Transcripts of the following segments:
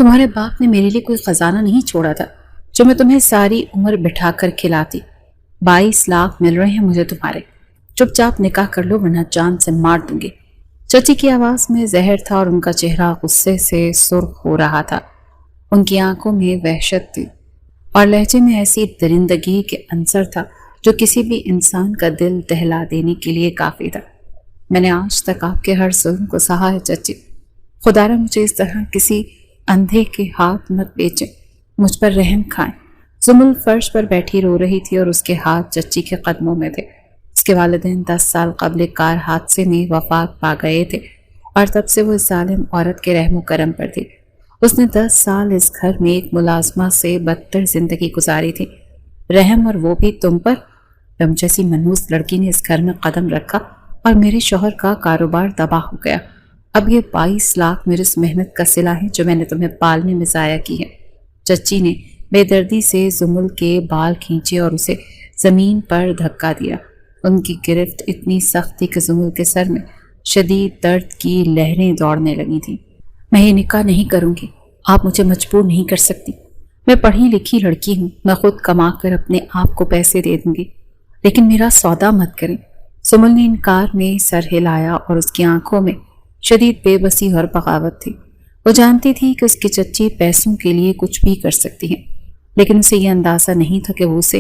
تمہارے باپ نے میرے لیے کوئی خزانہ نہیں چھوڑا تھا جو میں تمہیں ساری عمر بٹھا کر کھلاتی۔ 22 لاکھ مل رہے ہیں مجھے تمہارے، چپ چاپ نکاح کر لو ورنہ جان سے مار دوں گی۔ چچی کی آواز میں زہر تھا اور ان کا چہرہ غصے سے سرخ ہو رہا تھا۔ ان کی آنکھوں میں وحشت تھی اور لہجے میں ایسی درندگی کے عنصر تھا جو کسی بھی انسان کا دل دہلا دینے کے لیے کافی تھا۔ میں نے آج تک آپ کے ہر ظلم کو سہا ہے چچی، خدا را مجھے اس طرح کسی اندھے کے ہاتھ مت بیچے، مجھ پر رحم کھائیں۔ زمل فرش پر بیٹھی رو رہی تھی اور اس کے ہاتھ چچی کے قدموں میں تھے۔ اس کے والدین 10 سال قبل کار حادثے میں وفات پا گئے تھے اور تب سے وہ اس ظالم عورت کے رحم و کرم پر تھی۔ اس نے 10 سال اس گھر میں ایک ملازمہ سے بدتر زندگی گزاری تھی۔ رحم اور وہ بھی تم پر؟ تم جیسی منحوس لڑکی نے اس گھر میں قدم رکھا اور میرے شوہر کا کاروبار تباہ ہو گیا۔ اب یہ 22 لاکھ میری اس محنت کا صلہ ہے جو میں نے تمہیں پالنے میں ضائع کی ہے۔ چچی نے بے دردی سے زمل کے بال کھینچے اور اسے زمین پر دھکا دیا۔ ان کی گرفت اتنی سخت تھی کہ زمل کے سر میں شدید درد کی لہریں دوڑنے لگی تھیں۔ میں یہ نکاح نہیں کروں گی، آپ مجھے مجبور نہیں کر سکتی۔ میں پڑھی لکھی لڑکی ہوں، میں خود کما کر اپنے آپ کو پیسے دے دوں گی، لیکن میرا سودا مت کریں۔ زمل نے انکار میں سر ہلایا اور اس کی آنکھوں میں شدید بے بسی اور بغاوت تھی۔ وہ جانتی تھی کہ اس کی چچی پیسوں کے لیے کچھ بھی کر سکتی ہے، لیکن اسے یہ اندازہ نہیں تھا کہ وہ اسے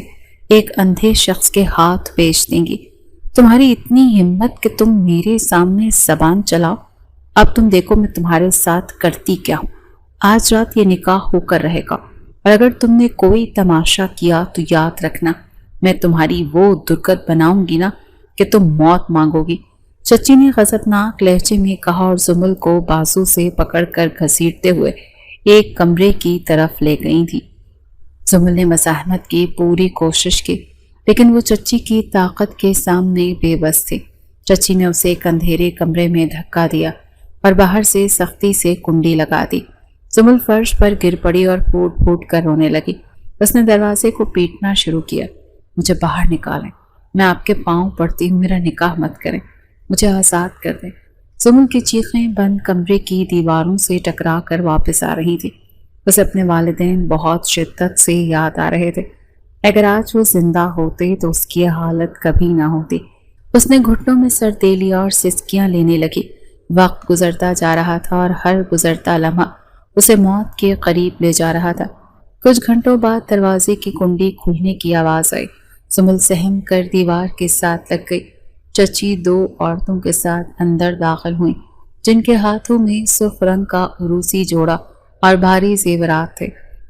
ایک اندھے شخص کے ہاتھ بیچ دیں گی۔ تمہاری اتنی ہمت کہ تم میرے سامنے زبان چلاؤ؟ اب تم دیکھو میں تمہارے ساتھ کرتی کیا ہوں۔ آج رات یہ نکاح ہو کر رہے گا اور اگر تم نے کوئی تماشا کیا تو یاد رکھنا میں تمہاری وہ درگت بناؤں گی نا کہ تم موت مانگو گی۔ چچی نے غضبناک لہجے میں کہا اور زمل کو بازو سے پکڑ کر گھسیٹتے ہوئے ایک کمرے کی طرف لے گئی تھی۔ زمل نے مزاحمت کی پوری کوشش کی، لیکن وہ چچی کی طاقت کے سامنے بے بس تھی۔ چچی نے اسے ایک اندھیرے کمرے میں دھکا دیا اور باہر سے سختی سے کنڈی لگا دی۔ زمل فرش پر گر پڑی اور پھوٹ پھوٹ کر رونے لگی۔ اس نے دروازے کو پیٹنا شروع کیا۔ مجھے باہر نکالیں، میں آپ کے پاؤں پڑتی ہوں، میرا نکاح مت کریں، مجھے آزاد کر دیں۔ زمل کی چیخیں بند کمرے کی دیواروں سے ٹکرا کر واپس آ رہی تھی۔ اسے اپنے والدین بہت شدت سے یاد آ رہے تھے۔ اگر آج وہ زندہ ہوتے تو اس کی حالت کبھی نہ ہوتی۔ اس نے گھٹنوں میں سر دے لیا اور سسکیاں لینے لگی۔ وقت گزرتا جا رہا تھا اور ہر گزرتا لمحہ اسے موت کے قریب لے جا رہا تھا۔ کچھ گھنٹوں بعد دروازے کی کنڈی کھلنے کی آواز آئی۔ زمل سہم کر دیوار کے ساتھ لگ گئی۔ چچی 2 عورتوں کے ساتھ اندر داخل ہوئیں جن کے ہاتھوں میں سرخ رنگ کا عروسی جوڑا اور بھاری زیورات تھے۔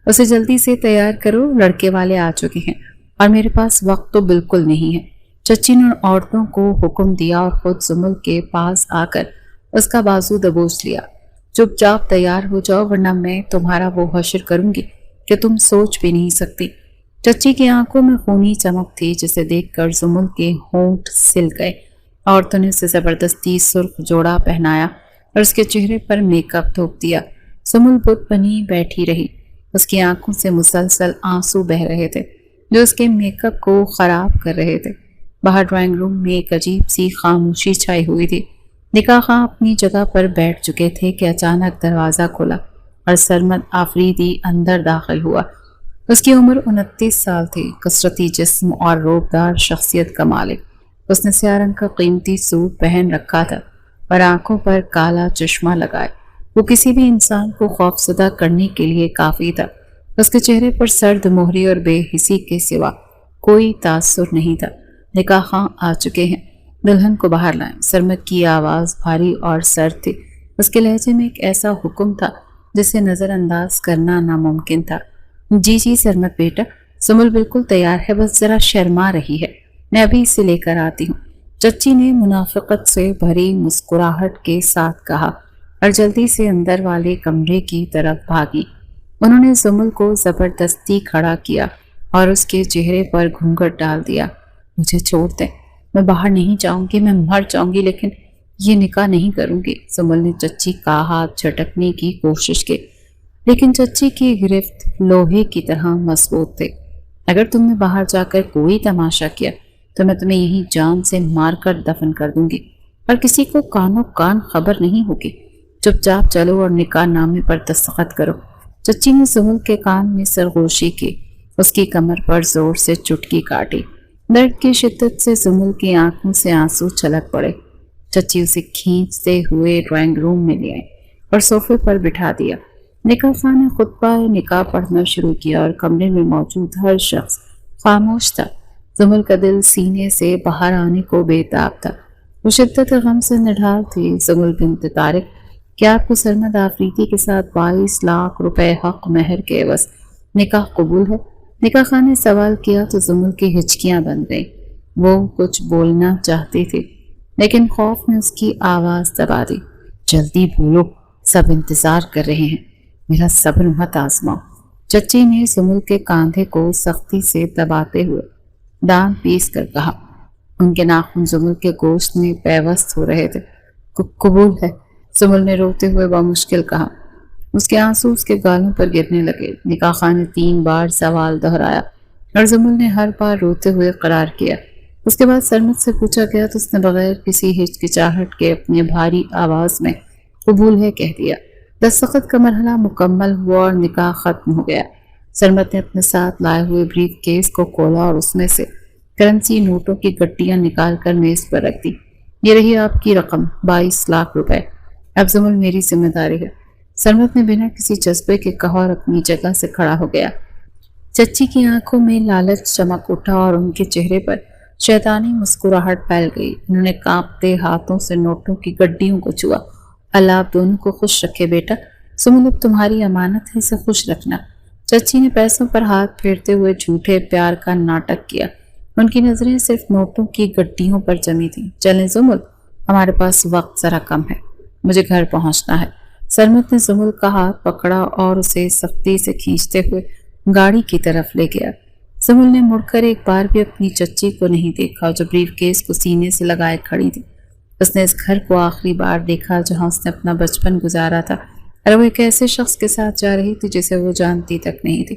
اسے جلدی سے تیار کرو، لڑکے والے آ چکے ہیں اور میرے پاس وقت تو بالکل نہیں ہے۔ چچی نے عورتوں کو حکم دیا اور خود زمل کے پاس آ کر اس کا بازو دبوچ لیا۔ چپ چاپ تیار ہو جاؤ ورنہ میں تمہارا وہ حشر کروں گی کہ تم سوچ بھی نہیں سکتی۔ چچی کی آنکھوں میں خونی چمک تھی جسے دیکھ کر زمل کے ہونٹ سل گئے۔ عورتوں نے اسے زبردستی سرخ جوڑا پہنایا اور اس کے چہرے پر میک اپ تھوپ دیا۔ زمل بت بنی بیٹھی رہی۔ اس کی آنکھوں سے مسلسل آنسو بہ رہے تھے جو اس کے میک اپ کو خراب کر رہے تھے۔ باہر ڈرائنگ روم میں ایک عجیب سی خاموشی چھائی ہوئی تھی۔ نکاح خواہ اپنی جگہ پر بیٹھ چکے تھے کہ اچانک دروازہ کھلا اور سرمد آفریدی اندر داخل ہوا۔ اس کی عمر 29 سال تھی، کثرتی جسم اور روبدار شخصیت کا مالک۔ اس نے سیاہ رنگ کا قیمتی سوٹ پہن رکھا تھا اور آنکھوں پر کالا چشمہ لگائے۔ وہ کسی بھی انسان کو خوفزدہ کرنے کے لیے کافی تھا۔ اس کے چہرے پر سرد مہری اور بے حسی کے سوا کوئی تاثر نہیں تھا۔ نکاح خواہ آ چکے ہیں، دلہن کو باہر لائیں۔ سرمد کی آواز بھاری اور سرد تھی۔ اس کے لہجے میں ایک ایسا حکم تھا جسے نظر انداز کرنا ناممکن تھا۔ جی جی سرمد بیٹا، زمل بالکل تیار ہے، بس ذرا شرما رہی ہے، میں ابھی اسے لے کر آتی ہوں۔ چچی نے منافقت سے بھری مسکراہٹ کے ساتھ کہا اور جلدی سے اندر والے کمرے کی طرف بھاگی۔ انہوں نے زمل کو زبردستی کھڑا کیا اور اس کے چہرے پر گھونگھٹ ڈال دیا۔ مجھے چھوڑ دیں، میں باہر نہیں جاؤں گی، میں مر جاؤں گی لیکن یہ نکاح نہیں کروں گی۔ زمل نے چچی کا ہاتھ جھٹکنے کی کوشش کی لیکن چچی کی گرفت لوہے کی طرح مضبوط تھی۔ اگر تم نے باہر جا کر کوئی تماشا کیا تو میں تمہیں یہیں جان سے مار کر دفن کر دوں گی اور کسی کو کانوں کان خبر نہیں ہوگی۔ چپ چاپ چلو اور نکاح نامے پر دستخط کرو۔ چچی نے زمل کے کان میں سرگوشی کی، اس کی کمر پر زور سے چٹکی کاٹی۔ درد کی شدت سے زمل کی آنکھوں سے آنسو چھلک پڑے۔ چچی اسے کھینچتے ہوئے ڈرائنگ روم میں لے آئی اور صوفے پر بٹھا دیا۔ نکاح خان نے خطبہ نکاح پڑھنا شروع کیا اور کمرے میں موجود ہر شخص خاموش تھا۔ زمل کا دل سینے سے باہر آنے کو بے تاب تھا۔ وہ شدت غم سے نڈھال تھی۔ زمل بنت طارق، کیا آپ کو سرمد آفریدی کے ساتھ 22 لاکھ روپے حق مہر کے عوض نکاح قبول ہے؟ نکاح خان نے سوال کیا تو زمل کی ہچکیاں بن گئیں۔ وہ کچھ بولنا چاہتی تھی لیکن خوف نے اس کی آواز دبا دی۔ جلدی بولو، سب انتظار کر رہے ہیں، میرا صبر مت آزماؤ۔ چچی نے زمل کے کاندھے کو سختی سے دباتے ہوئے دان پیس کر کہا۔ ان کے ناخن زمل کے گوشت میں پیوست ہو رہے تھے۔ قبول ہے، زمل نے روتے ہوئے بمشکل کہا۔ اس کے آنسو اس کے گالوں پر گرنے لگے۔ نکاح خان نے 3 بار سوال دہرایا اور زمل نے ہر بار روتے ہوئے قرار کیا۔ اس کے بعد سرمد سے پوچھا گیا تو اس نے بغیر کسی ہچکچاہٹ کے اپنی بھاری آواز میں قبول ہے کہہ دیا۔ دستخط کا مرحلہ مکمل ہوا اور نکاح ختم ہو گیا۔ سرمد نے اپنے ساتھ لائے ہوئے بریف کیس کو کھولا اور اس میں سے کرنسی نوٹوں کی گٹیاں نکال کر میز پر رکھ دی۔ یہ رہی آپ کی رقم، 22 لاکھ روپے۔ اب زمل میری ذمہ داری ہے۔ سرمد نے بنا کسی جذبے کے کہا اور اپنی جگہ سے کھڑا ہو گیا۔ چچی کی آنکھوں میں لالچ چمک اٹھا اور ان کے چہرے پر شیطانی مسکراہٹ پھیل گئی۔ انہوں نے کانپتے ہاتھوں سے نوٹوں کی گڈیوں کو چھوا۔ اللہ آپ دونوں کو خوش رکھے بیٹا، زمل اب تمہاری امانت ہے، اسے خوش رکھنا۔ چچی نے پیسوں پر ہاتھ پھیرتے ہوئے جھوٹے پیار کا ناٹک کیا۔ ان کی نظریں صرف نوٹوں کی گڈیوں پر جمی تھیں۔ چلیں زمل، ہمارے پاس وقت ذرا کم ہے، مجھے گھر پہنچنا ہے۔ سرمد نے زمل کا ہاتھ پکڑا اور اسے سختی سے کھینچتے ہوئے گاڑی کی طرف لے گیا۔ زمل نے مڑ کر ایک بار بھی اپنی چچی کو نہیں دیکھا جو بریف کیس کو سینے سے لگائے کھڑی تھی۔ اس نے اس گھر کو آخری بار دیکھا جہاں اس نے اپنا بچپن گزارا تھا اور وہ ایک ایسے شخص کے ساتھ جا رہی تھی جسے وہ جانتی تک نہیں تھی۔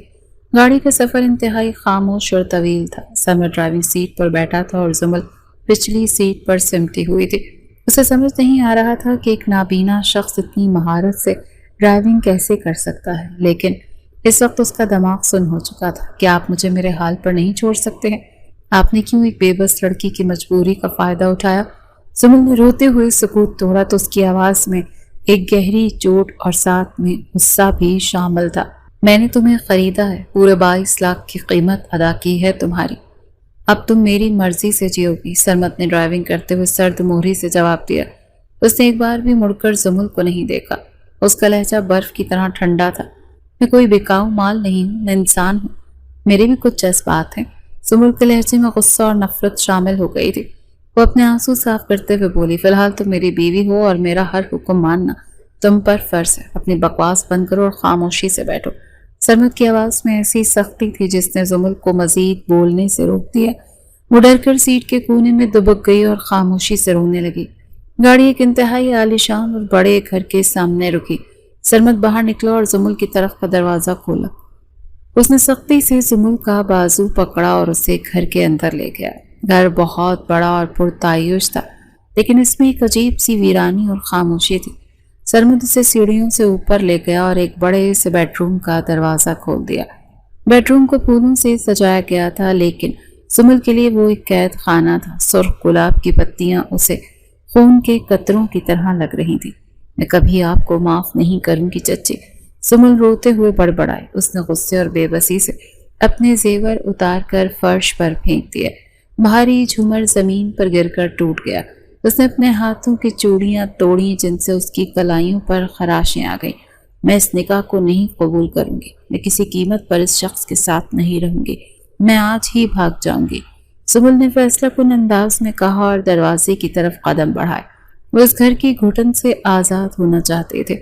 گاڑی کا سفر انتہائی خاموش اور طویل تھا۔ سرمد ڈرائیونگ سیٹ پر بیٹھا تھا اور زمل پچھلی سیٹ پر سمٹی ہوئی تھی۔ اسے سمجھ نہیں آ رہا تھا کہ ایک نابینا شخص اتنی مہارت سے ڈرائیونگ کیسے کر سکتا ہے، لیکن اس وقت اس کا دماغ سن ہو چکا تھا۔ کیا آپ مجھے میرے حال پر نہیں چھوڑ سکتے ہیں؟ آپ نے کیوں ایک بے بس لڑکی کی مجبوری کا فائدہ اٹھایا؟ زمل نے روتے ہوئے سکوت توڑا تو اس کی آواز میں ایک گہری چوٹ اور ساتھ میں غصہ بھی شامل تھا۔ میں نے تمہیں خریدا ہے، پورے 22 لاکھ کی قیمت ادا کی ہے تمہاری، اب تم میری مرضی سے جیو گی۔ سرمد نے ڈرائیونگ کرتے ہوئے سرد مہری سے جواب دیا۔ اس نے ایک بار بھی مڑ کر زمل کو نہیں دیکھا۔ اس کا لہجہ برف کی طرح ٹھنڈا تھا۔ میں کوئی بکاؤ مال نہیں ہوں، میں انسان ہوں، میرے بھی کچھ جذبات ہیں۔ زمل کے لہجے میں غصہ اور نفرت شامل ہو گئی تھی۔ وہ اپنے آنسو صاف کرتے ہوئے بولی، فی الحال تم میری بیوی ہو اور میرا ہر حکم ماننا تم پر فرض ہے۔ اپنی بکواس بند کرو اور خاموشی سے بیٹھو۔ سرمد کی آواز میں ایسی سختی تھی جس نے زمل کو مزید بولنے سے روک دیا۔ وہ ڈر کر سیٹ کے کونے میں دبک گئی اور خاموشی سے رونے لگی۔ گاڑی ایک انتہائی عالیشان اور بڑے گھر کے سامنے رکی۔ سرمد باہر نکلا اور زمل کی طرف کا دروازہ کھولا۔ اس نے سختی سے زمل کا بازو پکڑا اور اسے گھر کے اندر لے گیا۔ گھر بہت بڑا اور پرتعیش تھا، لیکن اس میں ایک عجیب سی ویرانی اور خاموشی تھی۔ سرمد اسے سیڑھیوں سے اوپر لے گیا اور ایک بڑے سے بیڈ روم کا دروازہ کھول دیا۔ بیڈ روم کو پھولوں سے سجایا گیا تھا، لیکن زمل کے لیے وہ ایک قید خانہ تھا۔ سرخ گلاب کی پتیاں اسے خون کے قطروں کی طرح لگ رہی تھی۔ میں کبھی آپ کو معاف نہیں کروں گی چچی، زمل روتے ہوئے بڑبڑائے۔ اس نے غصے اور بے بسی سے اپنے زیور اتار کر فرش پر پھینک دیے۔ بھاری جھومر زمین پر گر کر ٹوٹ گیا۔ اس نے اپنے ہاتھوں کی چوڑیاں توڑیں جن سے اس کی کلائیوں پر خراشیں آ گئیں۔ میں اس نکاح کو نہیں قبول کروں گی، میں کسی قیمت پر اس شخص کے ساتھ نہیں رہوں گی، میں آج ہی بھاگ جاؤں گی، زمل نے فیصلہ کن انداز میں کہا اور دروازے کی طرف قدم بڑھائے۔ وہ اس گھر کی گھٹن سے آزاد ہونا چاہتے تھے۔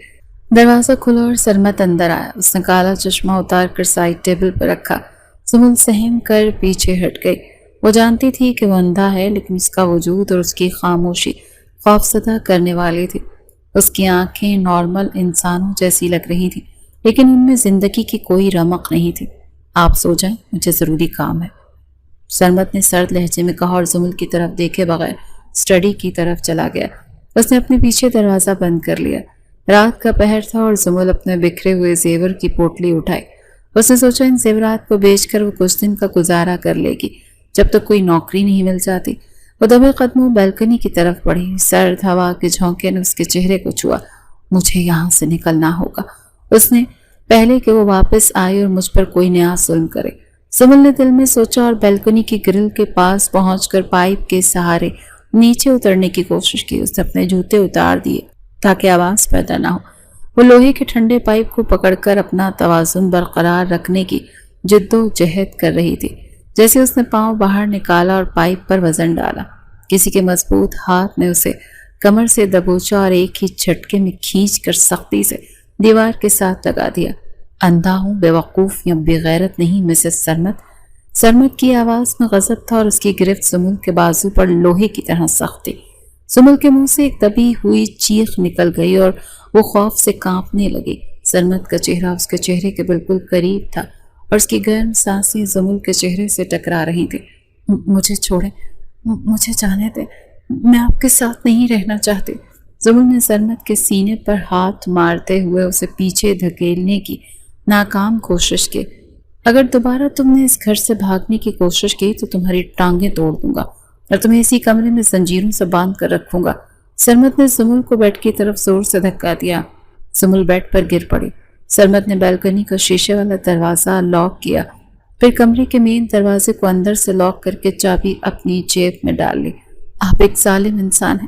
دروازہ کھلا اور سرمد اندر آیا۔ اس نے کالا چشمہ اتار کر سائڈ ٹیبل پر رکھا۔ زمل سہم کر پیچھے ہٹ گئی۔ وہ جانتی تھی کہ وہ اندھا ہے، لیکن اس کا وجود اور اس کی خاموشی خوفزدہ کرنے والی تھی۔ اس کی آنکھیں نارمل انسانوں جیسی لگ رہی تھیں، لیکن ان میں زندگی کی کوئی رمق نہیں تھی۔ آپ سو جائیں، مجھے ضروری کام ہے، سرمد نے سرد لہجے میں کہا اور زمل کی طرف دیکھے بغیر اسٹڈی کی طرف چلا گیا۔ اس نے اپنے پیچھے دروازہ بند کر لیا۔ رات کا پہر تھا اور زمل اپنے بکھرے ہوئے زیور کی پوٹلی اٹھائی۔ اس نے سوچا ان زیورات کو بیچ کر وہ کچھ دن کا گزارا کر لے گی جب تک کوئی نوکری نہیں مل جاتی۔ وہ دبے قدموں بیلکنی کی طرف بڑھی۔ سرد ہوا کے جھونکے نے اس کے چہرے کو چھوا۔ مجھے یہاں سے نکلنا ہوگا، اس نے، پہلے کہ وہ واپس آئے اور مجھ پر کوئی نیا ظلم کرے۔ زمل نے دل میں سوچا اور بیلکنی کی گرل کے پاس پہنچ کر پائپ کے سہارے نیچے اترنے کی کوشش کی۔ اس نے اپنے جوتے اتار دیے تاکہ آواز پیدا نہ ہو۔ وہ لوہے کے ٹھنڈے پائپ کو پکڑ کر اپنا توازن برقرار رکھنے کی جد و جہد کر رہی تھی۔ جیسے اس نے پاؤں باہر نکالا اور پائپ پر وزن ڈالا، کسی کے مضبوط ہاتھ نے اسے کمر سے دبوچا اور ایک ہی جھٹکے میں کھینچ کر سختی سے دیوار کے ساتھ لگا دیا۔ اندھا ہوں، بے وقوف یا بے غیرت نہیں مسز سرمد۔ سرمد کی آواز میں غضب تھا اور اس کی گرفت زمل کے بازو پر لوہے کی طرح سخت تھی۔ زمل کے منہ سے ایک دبی ہوئی چیخ نکل گئی اور وہ خوف سے کانپنے لگی۔ سرمد کا چہرہ اس کے چہرے کے بالکل قریب تھا اور اس کی گرم سانسیں زمل کے چہرے سے ٹکرا رہی تھیں۔ مجھے چھوڑیں، مجھے جانے دیں، میں آپ کے ساتھ نہیں رہنا چاہتی۔ زمل نے سرمد کے سینے پر ہاتھ مارتے ہوئے اسے پیچھے دھکیلنے کی ناکام کوشش کی۔ اگر دوبارہ تم نے اس گھر سے بھاگنے کی کوشش کی تو تمہاری ٹانگیں توڑ دوں گا اور تمہیں اسی کمرے میں زنجیروں سے باندھ کر رکھوں گا۔ سرمد نے زمل کو بیڈ کی طرف زور سے دھکا دیا۔ زمل بیڈ پر گر پڑی۔ سرمد نے بیلکنی کا شیشے والا دروازہ لاک کیا، پھر کمرے کے مین دروازے کو اندر سے لاک کر کے چابی اپنی جیب میں ڈال لی۔ آپ ایک ظالم انسان ہیں،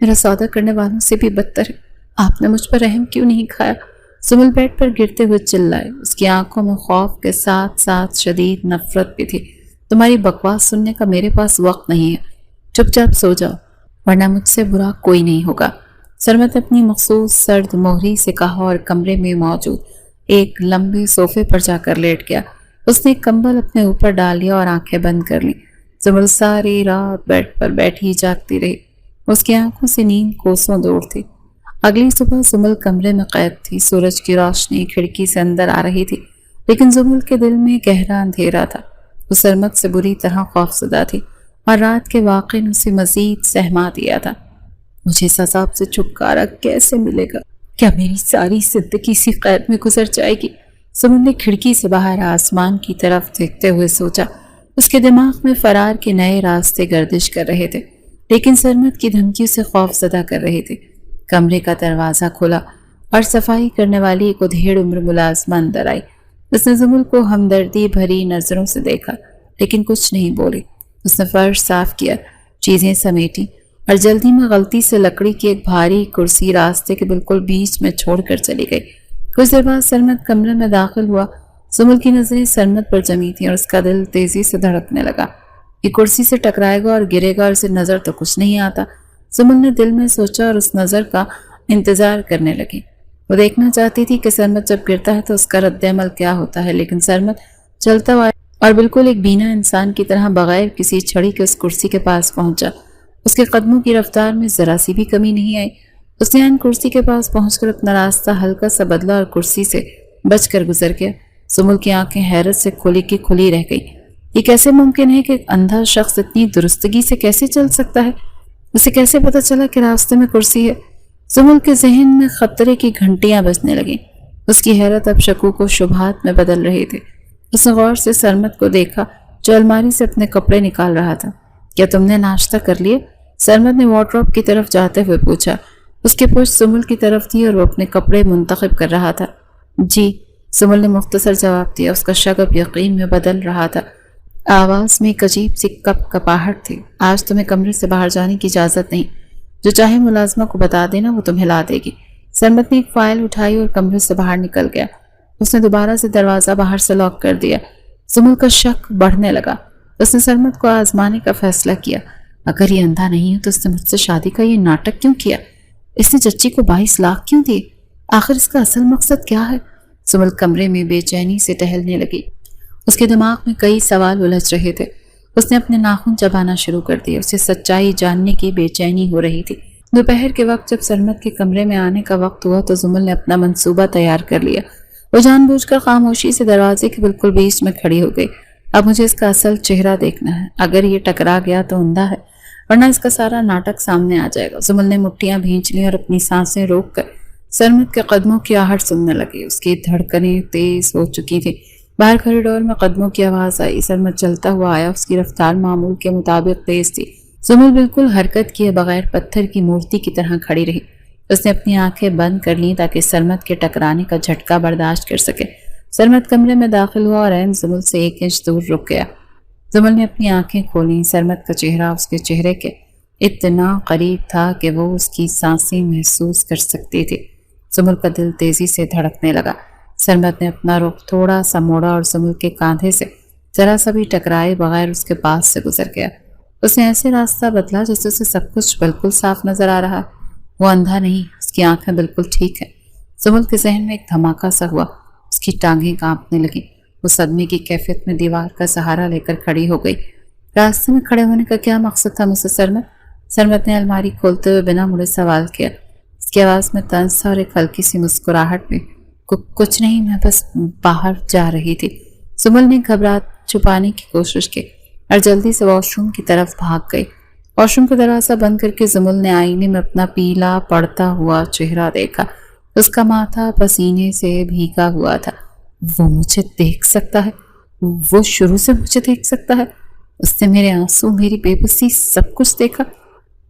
میرا سودا کرنے والوں سے بھی بدتر ہے، آپ نے مجھ پر رحم کیوں نہیں کھایا؟ زمل بیڈ پر گرتے ہوئے چلائے۔ اس کی آنکھوں میں خوف کے ساتھ ساتھ شدید نفرت بھی تھی۔ تمہاری بکواس سننے کا میرے پاس وقت نہیں ہے، چپ چاپ سو جاؤ ورنہ مجھ سے برا کوئی نہیں ہوگا۔ سرمد نے اپنی مخصوص سرد مہری سے کہا اور کمرے میں موجود ایک لمبے صوفے پر جا کر لیٹ گیا۔ اس نے ایک کمبل اپنے اوپر ڈال لیا اور آنکھیں بند کر لیں۔ زمل ساری رات بیڈ پر بیٹھی جاگتی رہی۔ اس کی آنکھوں سے نیند کوسوں دور تھی۔ اگلی صبح زمل کمرے میں قید تھی۔ سورج کی روشنی کھڑکی سے اندر آ رہی تھی، لیکن زمل کے دل میں گہرا اندھیرا تھا۔ وہ سرمد سے بری طرح خوفزدہ تھی اور رات کے واقعے نے اسے مزید سہما دیا تھا۔ مجھے اس عذاب سے چھٹکارا کیسے ملے گا؟ کیا میری ساری زندگی اسی قید میں گزر جائے گی؟ زمل نے کھڑکی سے باہر آسمان کی طرف دیکھتے ہوئے سوچا۔ اس کے دماغ میں فرار کے نئے راستے گردش کر رہے تھے، لیکن سرمد کی دھمکیوں سے خوف زدہ کر رہے تھے۔ کمرے کا دروازہ کھلا اور صفائی کرنے والی ایک ادھیڑ عمر ملازمہ اندر آئی۔ اس نے زمل کو ہمدردی بھری نظروں سے دیکھا، لیکن کچھ نہیں بولی۔ اس نے فرش صاف کیا، چیزیں سمیٹی اور جلدی میں غلطی سے لکڑی کی ایک بھاری کرسی راستے کے بالکل بیچ میں چھوڑ کر چلی گئی۔ کچھ دیر بعد سرمد کمرے میں داخل ہوا۔ زمل کی نظریں سرمد پر جمی تھیں اور اس کا دل تیزی سے دھڑکنے لگا۔ یہ کرسی سے ٹکرائے گا اور گرے گا اور اسے نظر تو کچھ نہیں آتا، زمل نے دل میں سوچا اور اس نظر کا انتظار کرنے لگی۔ وہ دیکھنا چاہتی تھی کہ سرمد جب گرتا ہے تو اس کا رد عمل کیا ہوتا ہے، لیکن سرمد چلتا ہوا اور بالکل ایک بینا انسان کی طرح بغیر کسی چھڑی کے اس کرسی کے پاس پہنچا۔ اس کے قدموں کی رفتار میں ذرا سی بھی کمی نہیں آئی۔ اس نے ان کرسی کے پاس پہنچ کر اپنا راستہ ہلکا سا بدلا اور کرسی سے بچ کر گزر گیا۔ زمل کی آنکھیں حیرت سے کھلی کی کھلی رہ گئی۔ یہ کیسے ممکن ہے کہ ایک اندھا شخص اتنی درستگی سے کیسے چل سکتا ہے؟ اسے کیسے پتا چلا کہ راستے میں کرسی ہے؟ زمل کے ذہن میں خطرے کی گھنٹیاں بجنے لگیں۔ اس کی حیرت اب شکوک و شبہات میں بدل رہی تھی۔ اس نے غور سے سرمد کو دیکھا جو الماری سے اپنے کپڑے نکال رہا تھا۔ کیا تم نے ناشتہ کر لیا؟ سرمد نے وارڈروب کی طرف جاتے ہوئے پوچھا۔ اس کے پشت زمل کی طرف تھی اور وہ اپنے کپڑے منتخب کر رہا تھا۔ جی، زمل نے مختصر جواب دیا۔ اس کا شک اب یقین میں بدل رہا تھا۔ آواز میں ایک عجیب سی کپ کپاہٹ تھی۔ آج تمہیں کمرے سے باہر جانے کی اجازت نہیں، جو چاہے ملازمہ کو بتا دینا، وہ تمہیں لا دے گی۔ سرمد نے ایک فائل اٹھائی اور کمرے سے باہر نکل گیا۔ اس نے دوبارہ سے دروازہ باہر سے لاک کر دیا۔ زمل کا شک بڑھنے لگا۔ اس نے سرمد کو آزمانے کا فیصلہ کیا۔ اگر یہ اندھا نہیں ہے تو اس نے مجھ سے شادی کا یہ ناٹک کیوں کیا؟ اس نے چچی کو 22 لاکھ کیوں دیے؟ آخر اس کا اصل مقصد کیا ہے؟ زمل کمرے میں بے چینی سے ٹہلنے لگی۔ اس کے دماغ میں کئی سوال الجھ رہے تھے۔ اس نے اپنے ناخن چبانا شروع کر دیے۔ اسے سچائی جاننے کی بے چینی ہو رہی تھی۔ دوپہر کے وقت جب سرمد کے کمرے میں آنے کا وقت ہوا تو زمل نے اپنا منصوبہ تیار کر لیا۔ وہ جان بوجھ کر خاموشی سے دروازے کے بالکل بیچ میں کھڑی ہو گئی۔ اب مجھے اس کا اصل چہرہ دیکھنا ہے۔ اگر یہ ٹکرا گیا تو اندھا ہے، ورنہ اس کا سارا ناٹک سامنے آ جائے گا۔ زمل نے مٹھیاں بھینچ لی اور اپنی سانسیں روک کر سرمد کے قدموں کی آہٹ سننے لگی، اس کی دھڑکنیں تیز ہو چکی تھی۔ باہر کوریڈور میں قدموں کی آواز آئی، سرمد چلتا ہوا آیا، اس کی رفتار معمول کے مطابق تیز تھی۔ سمل بالکل حرکت کیے بغیر پتھر کی مورتی کی طرح کھڑی رہی۔ اس نے اپنی آنکھیں بند کر لیں تاکہ سرمد کے ٹکرانے کا جھٹکا برداشت کر سکے۔ سرمد کمرے میں داخل ہوا اور عین زمل سے 1 انچ دور رک گیا۔ زمل نے اپنی آنکھیں کھولیں، سرمد کا چہرہ اس کے چہرے کے اتنا قریب تھا کہ وہ اس کی سانسیں محسوس کر سکتی تھی۔ زمل کا دل تیزی سے دھڑکنے لگا۔ سرمد نے اپنا رخ تھوڑا سا موڑا اور زمل کے کاندھے سے ذرا سا بھی ٹکرائے بغیر اس کے پاس سے گزر گیا۔ اس نے ایسے راستہ بدلا جیسے اسے سب کچھ بالکل صاف نظر آ رہا۔ وہ اندھا نہیں، اس کی آنکھیں بالکل ٹھیک ہیں۔ زمل کے ذہن میں ایک دھماکہ سا ہوا، اس کی ٹانگیں کانپنے لگیں۔ وہ صدمے کی کیفیت میں دیوار کا سہارا لے کر کھڑی ہو گئی۔ راستے میں کھڑے ہونے کا کیا مقصد تھا مسز سرمد؟ سرمد نے الماری کھولتے ہوئے بنا مڑے سوال کیا۔ اس کی آواز میں طنز تھا اور ایک ہلکی سی مسکراہٹ میں۔ کچھ نہیں، میں بس باہر جا رہی تھی۔ زمل نے گھبراہٹ چھپانے کی کوشش کی اور جلدی سے واش روم کی طرف بھاگ گئی۔ واش روم کا دروازہ بند کر کے زمل نے آئینے میں اپنا پیلا پڑتا ہوا چہرہ دیکھا۔ اس کا ماتھا پسینے سے بھیگا ہوا تھا۔ وہ مجھے دیکھ سکتا ہے، وہ شروع سے مجھے دیکھ سکتا ہے۔ اس نے میرے آنسو، میری بے بسی، سب کچھ دیکھا،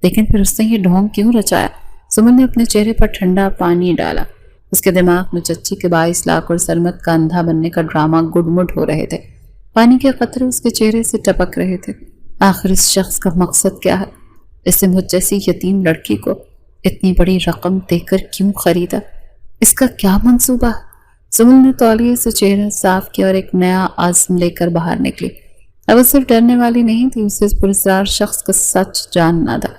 لیکن پھر اس نے یہ ڈھونگ کیوں رچایا؟ زمل نے اپنے چہرے پر ٹھنڈا پانی ڈالا۔ اس کے دماغ میں چچی کے 22 لاکھ اور سرمد کا اندھا بننے کا ڈرامہ گڈ مڈ ہو رہے تھے۔ پانی کے قطرے اس کے چہرے سے ٹپک رہے تھے۔ آخر اس شخص کا مقصد کیا ہے؟ اس نے مجھ جیسی یتیم لڑکی کو اتنی بڑی رقم دے کر کیوں خریدا؟ اس کا کیا منصوبہ ہے؟ زمل نے تولیے سے چہرہ صاف کیا اور ایک نیا عزم لے کر باہر نکلی۔ اب وہ صرف ڈرنے والی نہیں تھی، اسے اس پراسرار شخص کا سچ جاننا تھا۔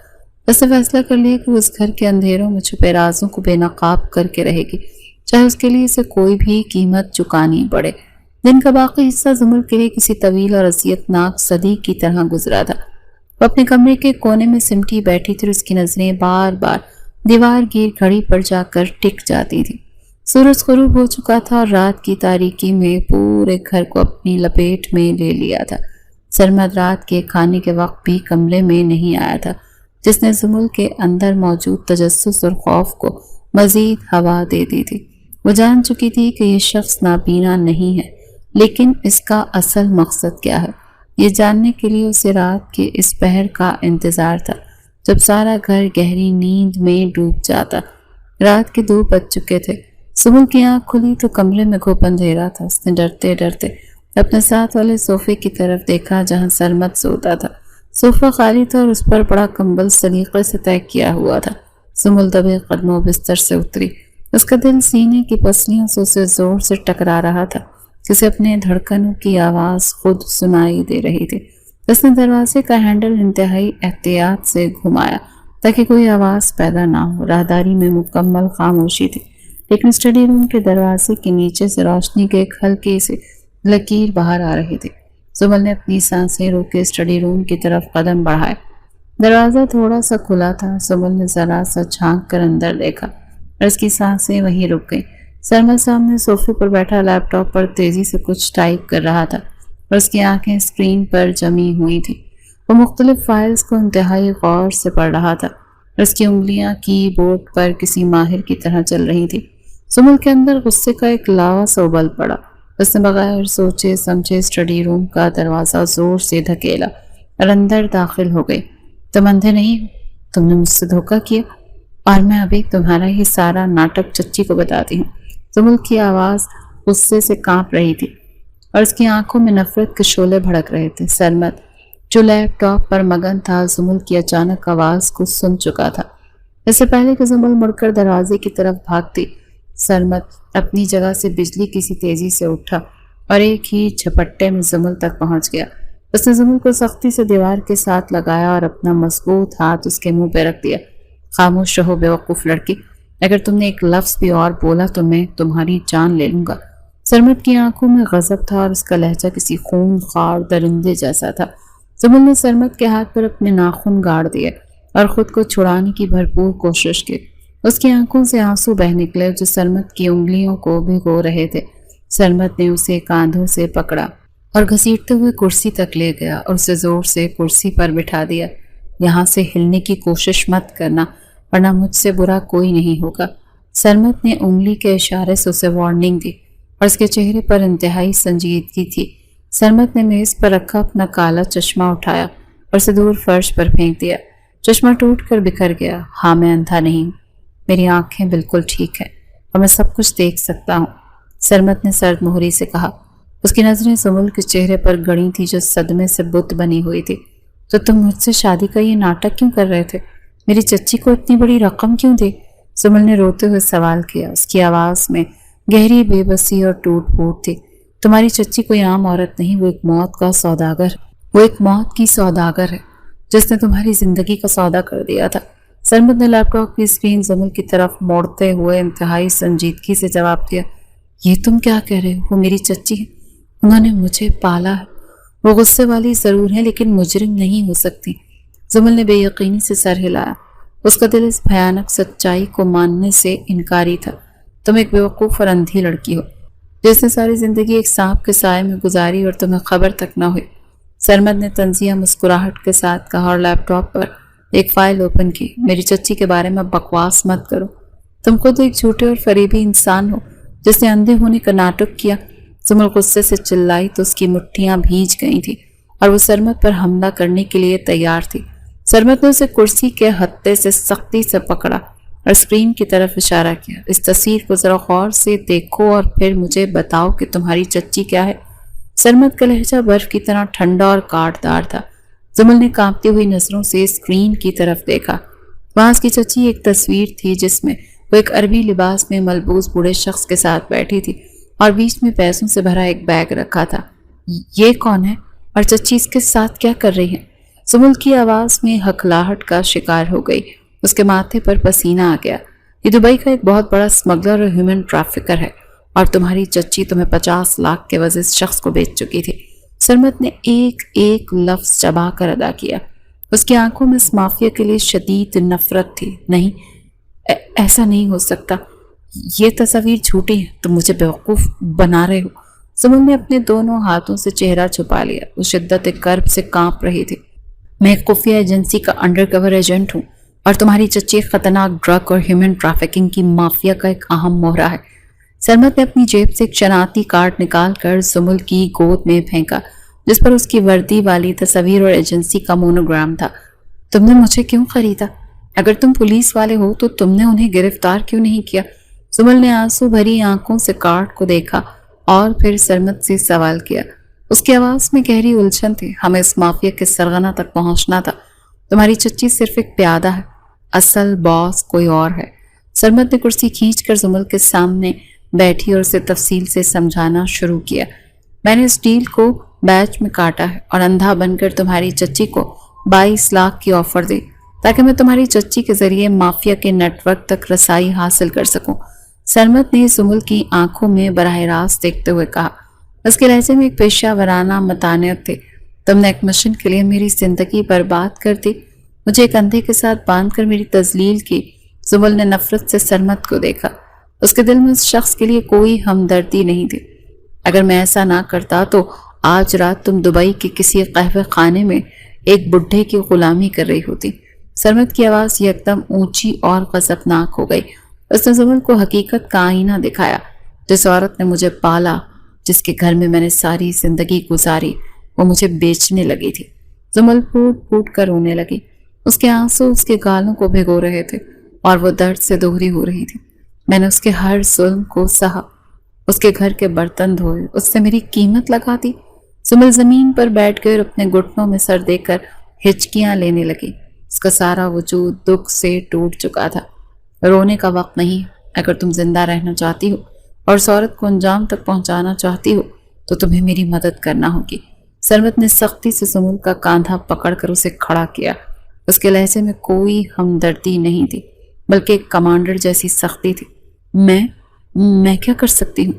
اس نے فیصلہ کر لیا کہ وہ اس گھر کے اندھیروں میں چھپے رازوں کو بے نقاب کر کے رہے گی، چاہے اس کے لیے اسے کوئی بھی قیمت چکانی پڑے۔ دن کا باقی حصہ زمل کے لیے کسی طویل اور اذیتناک صدی کی طرح گزرا تھا۔ وہ اپنے کمرے کے کونے میں سمٹی بیٹھی تھی اور اس کی نظریں بار بار دیوار گیر گھڑی پر جا کر ٹک جاتی تھی۔ سورج غروب ہو چکا تھا اور رات کی تاریکی میں پورے گھر کو اپنی لپیٹ میں لے لیا تھا۔ سرمد رات کے کھانے کے وقت بھی کمرے میں نہیں آیا تھا، جس نے زمل کے اندر موجود تجسس اور خوف کو مزید ہوا دے دی تھی۔ وہ جان چکی تھی کہ یہ شخص نابینا نہیں ہے، لیکن اس کا اصل مقصد کیا ہے؟ یہ جاننے کے لیے اسے رات کے اس پہر کا انتظار تھا جب سارا گھر گہری نیند میں ڈوب جاتا۔ رات کے 2 بج چکے تھے۔ زمل کی آنکھ کھلی تو کمرے میں گھوپ اندھیرا تھا۔ اس نے ڈرتے ڈرتے اپنے ساتھ والے صوفے کی طرف دیکھا جہاں سرمد سوتا تھا۔ صوفہ خالی تھا اور اس پر بڑا کمبل سلیقے سے طے کیا ہوا تھا۔ زمل دبے قدموں بستر سے اتری۔ اس کا دل سینے کی پسلیوں سے اسے زور سے ٹکرا رہا تھا، جسے اپنے دھڑکنوں کی آواز خود سنائی دے رہی تھی۔ اس نے دروازے کا ہینڈل انتہائی احتیاط سے گھمایا تاکہ کوئی آواز پیدا نہ ہو۔ راہداری میں مکمل خاموشی تھی، لیکن اسٹڈی روم کے دروازے کے نیچے سے روشنی کے ایک ہلکی سی لکیر باہر آ رہی تھی۔ زمل نے اپنی سانسیں روک کے اسٹڈی روم کی طرف قدم بڑھائے۔ دروازہ تھوڑا سا کھلا تھا۔ زمل نے ذرا سا جھانک کر اندر دیکھا اور اس کی سانسیں وہیں رک گئیں۔ سرمد سامنے صوفے پر بیٹھا لیپ ٹاپ پر تیزی سے کچھ ٹائپ کر رہا تھا اور اس کی آنکھیں اسکرین پر جمی ہوئی تھیں۔ وہ مختلف فائلز کو انتہائی غور سے پڑھ رہا تھا اور اس کی انگلیاں کی بورڈ پر کسی ماہر کی طرح چل رہی تھیں۔ زمل کے اندر غصے کا ایک لاوا سا ابل پڑا۔ اس نے بغیر سوچے سمجھے اسٹڈی روم کا دروازہ زور سے دھکیلا اور اندر داخل ہو گئی۔ تم اندھے نہیں ہو، تم نے مجھ سے دھوکہ کیا اور میں ابھی تمہارا یہ سارا ناٹک چچی کو بتاتی ہوں۔ زمل کی آواز غصے سے کانپ رہی تھی اور اس کی آنکھوں میں نفرت کے شعلے بھڑک رہے تھے۔ سرمد جو لیپ ٹاپ پر مگن تھا، زمل کی اچانک آواز کو سن چکا تھا۔ اس سے پہلے کہ زمل مڑ کر دروازے کی طرف بھاگتی، سرمد اپنی جگہ سے بجلی کسی تیزی سے اٹھا اور ایک ہی جھپٹے میں زمل تک پہنچ گیا۔ اس نے زمل کو سختی سے دیوار کے ساتھ لگایا اور اپنا مضبوط ہاتھ اس کے منہ پہ رکھ دیا۔ خاموش رہو بیوقوف لڑکی، اگر تم نے ایک لفظ بھی اور بولا تو میں تمہاری جان لے لوں گا۔ سرمد کی آنکھوں میں غضب تھا اور اس کا لہجہ کسی خون خوار درندے جیسا تھا۔ زمل نے سرمد کے ہاتھ پر اپنے ناخن گاڑ دیے اور خود کو چھڑانے کی بھرپور کوشش کی۔ اس کی آنکھوں سے آنسو بہہ نکلے جو سرمد کی انگلیوں کو بھگو رہے تھے۔ سرمد نے اسے کاندھوں سے پکڑا اور گھسیٹتے ہوئے کرسی تک لے گیا اور اسے زور سے کرسی پر بٹھا دیا۔ یہاں سے ہلنے کی کوشش مت کرنا ورنہ مجھ سے برا کوئی نہیں ہوگا۔ سرمد نے انگلی کے اشارے سے اسے وارننگ دی اور اس کے چہرے پر انتہائی سنجیدگی تھی۔ سرمد نے میز پر رکھا اپنا کالا چشمہ اٹھایا اور اسے دور فرش پر پھینک دیا۔ چشمہ ٹوٹ کر بکھر گیا۔ ہاں، میں اندھا نہیں ہوں، میری آنکھیں بالکل ٹھیک ہیں اور میں سب کچھ دیکھ سکتا ہوں، سرمد نے سرد مہری سے کہا۔ اس کی نظریں سمل کے چہرے پر گڑی تھی جو صدمے سے بت بنی ہوئی تھی۔ تو تم مجھ سے شادی کا یہ ناٹک کیوں کر رہے تھے؟ میری چچی کو اتنی بڑی رقم کیوں دی؟ سمل نے روتے ہوئے سوال کیا۔ اس کی آواز میں گہری بے بسی اور ٹوٹ پھوٹ تھی۔ تمہاری چچی کوئی عام عورت نہیں، وہ ایک موت کی سوداگر ہے جس نے تمہاری زندگی کا سودا کر دیا تھا۔ سرمد نے لیپ ٹاپ کی اسکرین زمل کی طرف موڑتے ہوئے انتہائی سنجیدگی سے جواب دیا۔ یہ تم کیا کہہ رہے ہو؟ وہ میری چچی ہے، انہوں نے مجھے پالا ہے۔ وہ غصے والی ضرور ہیں لیکن مجرم نہیں ہو سکتی۔ زمل نے بے یقینی سے سر ہلایا۔ اس کا دل اس بھیانک سچائی کو ماننے سے انکاری تھا۔ تم ایک بیوقوف اور اندھی لڑکی ہو جس نے ساری زندگی ایک سانپ کے سائے میں گزاری اور تمہیں خبر تک نہ ہوئی۔ سرمد نے طنزیہ مسکراہٹ کے ساتھ کہا اور لیپ ٹاپ پر ایک فائل اوپن کی۔ میری چچی کے بارے میں بکواس مت کرو، تم خود ایک جھوٹے اور فریبی انسان ہو جس نے اندھے ہونے کا ناٹک کیا۔ زمل غصے سے چلائی تو اس کی مٹھیاں بھیج گئی تھی اور وہ سرمد پر حملہ کرنے کے لیے تیار تھی۔ سرمد نے اسے کرسی کے ہتھے سے سختی سے پکڑا اور اسکرین کی طرف اشارہ کیا۔ اس تصویر کو ذرا غور سے دیکھو اور پھر مجھے بتاؤ کہ تمہاری چچی کیا ہے۔ سرمد کا لہجہ برف کی طرح ٹھنڈا اور کاٹدار تھا۔ زمل نے کانپتی ہوئی نظروں سے اسکرین کی طرف دیکھا۔ وہاں اس کی چچی ایک تصویر تھی جس میں وہ ایک عربی لباس میں ملبوس بوڑھے شخص کے ساتھ بیٹھی تھی اور بیچ میں پیسوں سے بھرا ایک بیگ رکھا تھا۔ یہ کون ہے اور چچی اس کے ساتھ کیا کر رہی ہے؟ زمل کی آواز میں ہکلاہٹ کا شکار ہو گئی۔ اس کے ماتھے پر پسینہ آ گیا۔ یہ دبئی کا ایک بہت بڑا اسمگلر اور ہیومن ٹریفکر ہے اور تمہاری چچی تمہیں 50 لاکھ کے وزن شخص کو بیچ چکی تھی۔ سرمد نے ایک ایک لفظ چبا کر ادا کیا۔ اس کی آنکھوں میں اس مافیا کے لیے شدید نفرت تھی۔ نہیں، ایسا نہیں ہو سکتا، یہ تصاویر جھوٹی ہے، تم مجھے بیوقوف بنا رہے ہو۔ زمل نے اپنے دونوں ہاتھوں سے چہرہ چھپا لیا۔ وہ شدت کرب سے کانپ رہی تھی۔ میں ایک خفیہ ایجنسی کا انڈر کور ایجنٹ ہوں اور تمہاری چچی خطرناک ڈرگ اور ہیومن ٹریفکنگ کی مافیا کا ایک اہم مہرہ ہے۔ سرمد نے اپنی جیب سے ایک شناختی کارڈ نکال کر زمل کی گود میں پھینکا جس پر اس کی وردی والی تصویر اور ایجنسی کا مونوگرام تھا۔ تم نے مجھے کیوں خریدا؟ اگر تم پولیس والے ہو تو تم نے انہیں گرفتار کیوں نہیں کیا؟ زمل نے آنسو بھری آنکھوں سے کارڈ کو دیکھا اور پھر سرمد سے سوال کیا۔ اس کی آواز میں گہری الجھن تھی۔ ہمیں اس مافیا کے سرغنہ تک پہنچنا تھا۔ تمہاری چچی صرف ایک پیادہ ہے، اصل باس کوئی اور ہے۔ سرمد نے کرسی کھینچ کر زمل کے سامنے بیٹھی اور اسے تفصیل سے سمجھانا شروع کیا۔ میں نے اس ڈیل کو بیچ میں کاٹا ہے اور اندھا بن کر تمہاری چچی کو 22 لاکھ کی آفر دی تاکہ میں تمہاری چچی کے ذریعے مافیا کے نیٹ ورک تک رسائی حاصل کر سکوں۔ سرمد نے زمل کی آنکھوں میں براہ راست دیکھتے ہوئے کہا۔ اس کے لہجے میں ایک پیشہ ورانہ متانت تھی۔ تم نے ایک مشن کے لیے میری زندگی برباد کر دی، مجھے ایک اندھے کے ساتھ باندھ کر میری تذلیل کی۔ زمل نے نفرت سے سرمد کو دیکھا۔ اس کے دل میں اس شخص کے لیے کوئی ہمدردی نہیں تھی۔ اگر میں ایسا نہ کرتا تو آج رات تم دبئی کے کسی قہوہ خانے میں ایک بڈھے کی غلامی کر رہی ہوتی۔ سرمد کی آواز یکدم اونچی اور غضبناک ہو گئی۔ اس نے زمل کو حقیقت کا آئینہ دکھایا۔ جس عورت نے مجھے پالا، جس کے گھر میں نے ساری زندگی گزاری، وہ مجھے بیچنے لگی تھی۔ زمل پھوٹ پھوٹ کر رونے لگی۔ اس کے آنسو اس کے گالوں کو بھگو رہے تھے اور وہ درد سے دوہری ہو رہی تھی۔ میں نے اس کے ہر ظلم کو سہا، اس کے گھر کے برتن دھوئے، اس سے میری قیمت لگا دی۔ زمل زمین پر بیٹھ گئے اور اپنے گھٹنوں میں سر دے کر ہچکیاں لینے لگی۔ اس کا سارا وجود دکھ سے ٹوٹ چکا تھا۔ رونے کا وقت نہیں، اگر تم زندہ رہنا چاہتی ہو اور اس عورت کو انجام تک پہنچانا چاہتی ہو تو تمہیں میری مدد کرنا ہوگی۔ سرمد نے سختی سے زمل کا کاندھا پکڑ کر اسے کھڑا کیا۔ اس کے لہجے میں کوئی ہمدردی نہیں تھی بلکہ ایک کمانڈر جیسی سختی تھی۔ میں کیا کر سکتی ہوں؟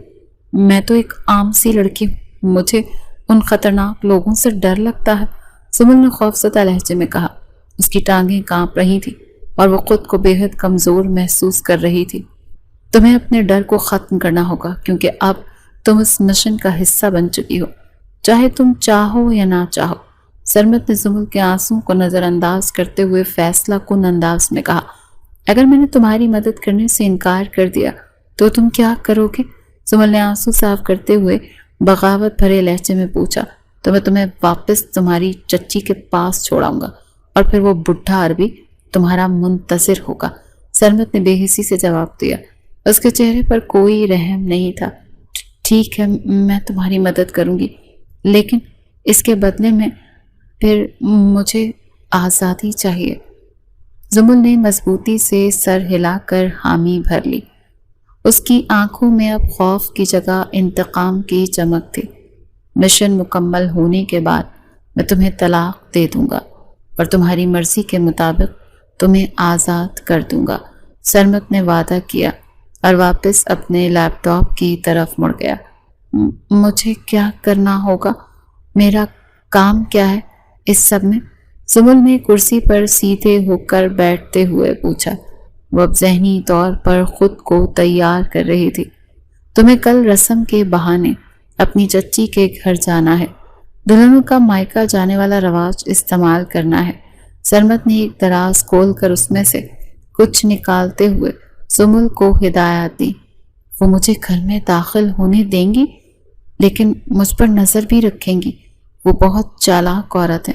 میں تو ایک عام سی لڑکی ہوں، مجھے ان خطرناک لوگوں سے ڈر لگتا ہے، زمل نے خوفزدہ لہجے میں کہا۔ اس کی ٹانگیں کانپ رہی تھی اور وہ خود کو بے حد کمزور محسوس کر رہی تھی۔ تمہیں اپنے ڈر کو ختم کرنا ہوگا کیونکہ اب تم اس مشن کا حصہ بن چکی ہو، چاہے تم چاہو یا نہ چاہو۔ سرمد نے زمل کے آنسوں کو نظر انداز کرتے ہوئے فیصلہ کن انداز میں کہا۔ اگر میں نے تمہاری مدد کرنے سے انکار کر دیا تو تم کیا کرو گے؟ سمل نے آنسو صاف کرتے ہوئے بغاوت بھرے لہجے میں پوچھا۔ تو میں تمہیں واپس تمہاری چچی کے پاس چھوڑاؤں گا اور پھر وہ بڈھا عربی تمہارا منتظر ہوگا، سرمت نے بے حسی سے جواب دیا۔ اس کے چہرے پر کوئی رحم نہیں تھا۔ ٹھیک ہے، میں تمہاری مدد کروں گی، لیکن اس کے بدلے میں پھر مجھے آزادی چاہیے۔ زمل نے مضبوطی سے سر ہلا کر حامی بھر لی۔ اس کی آنکھوں میں اب خوف کی جگہ انتقام کی چمک تھی۔ مشن مکمل ہونے کے بعد میں تمہیں طلاق دے دوں گا اور تمہاری مرضی کے مطابق تمہیں آزاد کر دوں گا، سرمت نے وعدہ کیا اور واپس اپنے لیپ ٹاپ کی طرف مڑ گیا۔ مجھے کیا کرنا ہوگا؟ میرا کام کیا ہے اس سب میں؟ زمل نے کرسی پر سیدھے ہو کر بیٹھتے ہوئے پوچھا۔ وہ اب ذہنی طور پر خود کو تیار کر رہی تھی۔ تمہیں کل رسم کے بہانے اپنی چچی کے گھر جانا ہے۔ دلہنوں کا مائکا جانے والا رواج استعمال کرنا ہے۔ سرمت نے ایک دراز کھول کر اس میں سے کچھ نکالتے ہوئے زمل کو ہدایت دی۔ وہ مجھے گھر میں داخل ہونے دیں گی، لیکن مجھ پر نظر بھی رکھیں گی۔ وہ بہت چالاک عورت ہے۔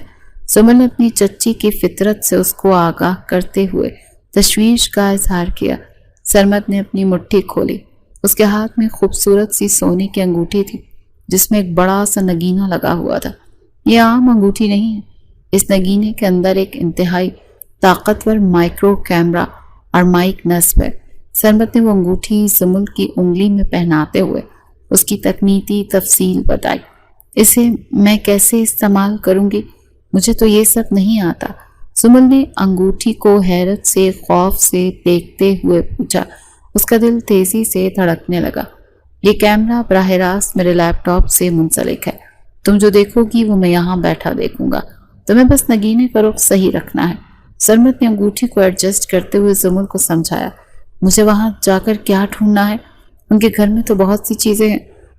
زمل نے اپنی چچی کی فطرت سے اس کو آگاہ کرتے ہوئے تشویش کا اظہار کیا۔ سرمت نے اپنی مٹھی کھولی۔ اس کے ہاتھ میں خوبصورت سی سونے کی انگوٹھی تھی جس میں ایک بڑا سا نگینہ لگا ہوا تھا۔ یہ عام انگوٹھی نہیں ہے، اس نگینے کے اندر ایک انتہائی طاقتور مائکرو کیمرا اور مائک نصب ہے۔ سرمت نے وہ انگوٹھی زمل کی انگلی میں پہناتے ہوئے اس کی تکنیکی تفصیل بتائی۔ اسے میں کیسے استعمال کروں گی؟ مجھے تو یہ سب نہیں آتا، زمل نے انگوٹھی کو حیرت سے خوف سے دیکھتے ہوئے پوچھا۔ اس کا دل تیزی سے دھڑکنے لگا۔ یہ کیمرہ براہ راست میرے لیپ ٹاپ سے منسلک ہے۔ تم جو دیکھو گی وہ میں یہاں بیٹھا دیکھوں گا۔ تمہیں بس نگینے کا رخ صحیح رکھنا ہے۔ سرمت نے انگوٹھی کو ایڈجسٹ کرتے ہوئے زمل کو سمجھایا۔ مجھے وہاں جا کر کیا ڈھونڈنا ہے؟ ان کے گھر میں تو بہت سی چیزیں ہیں۔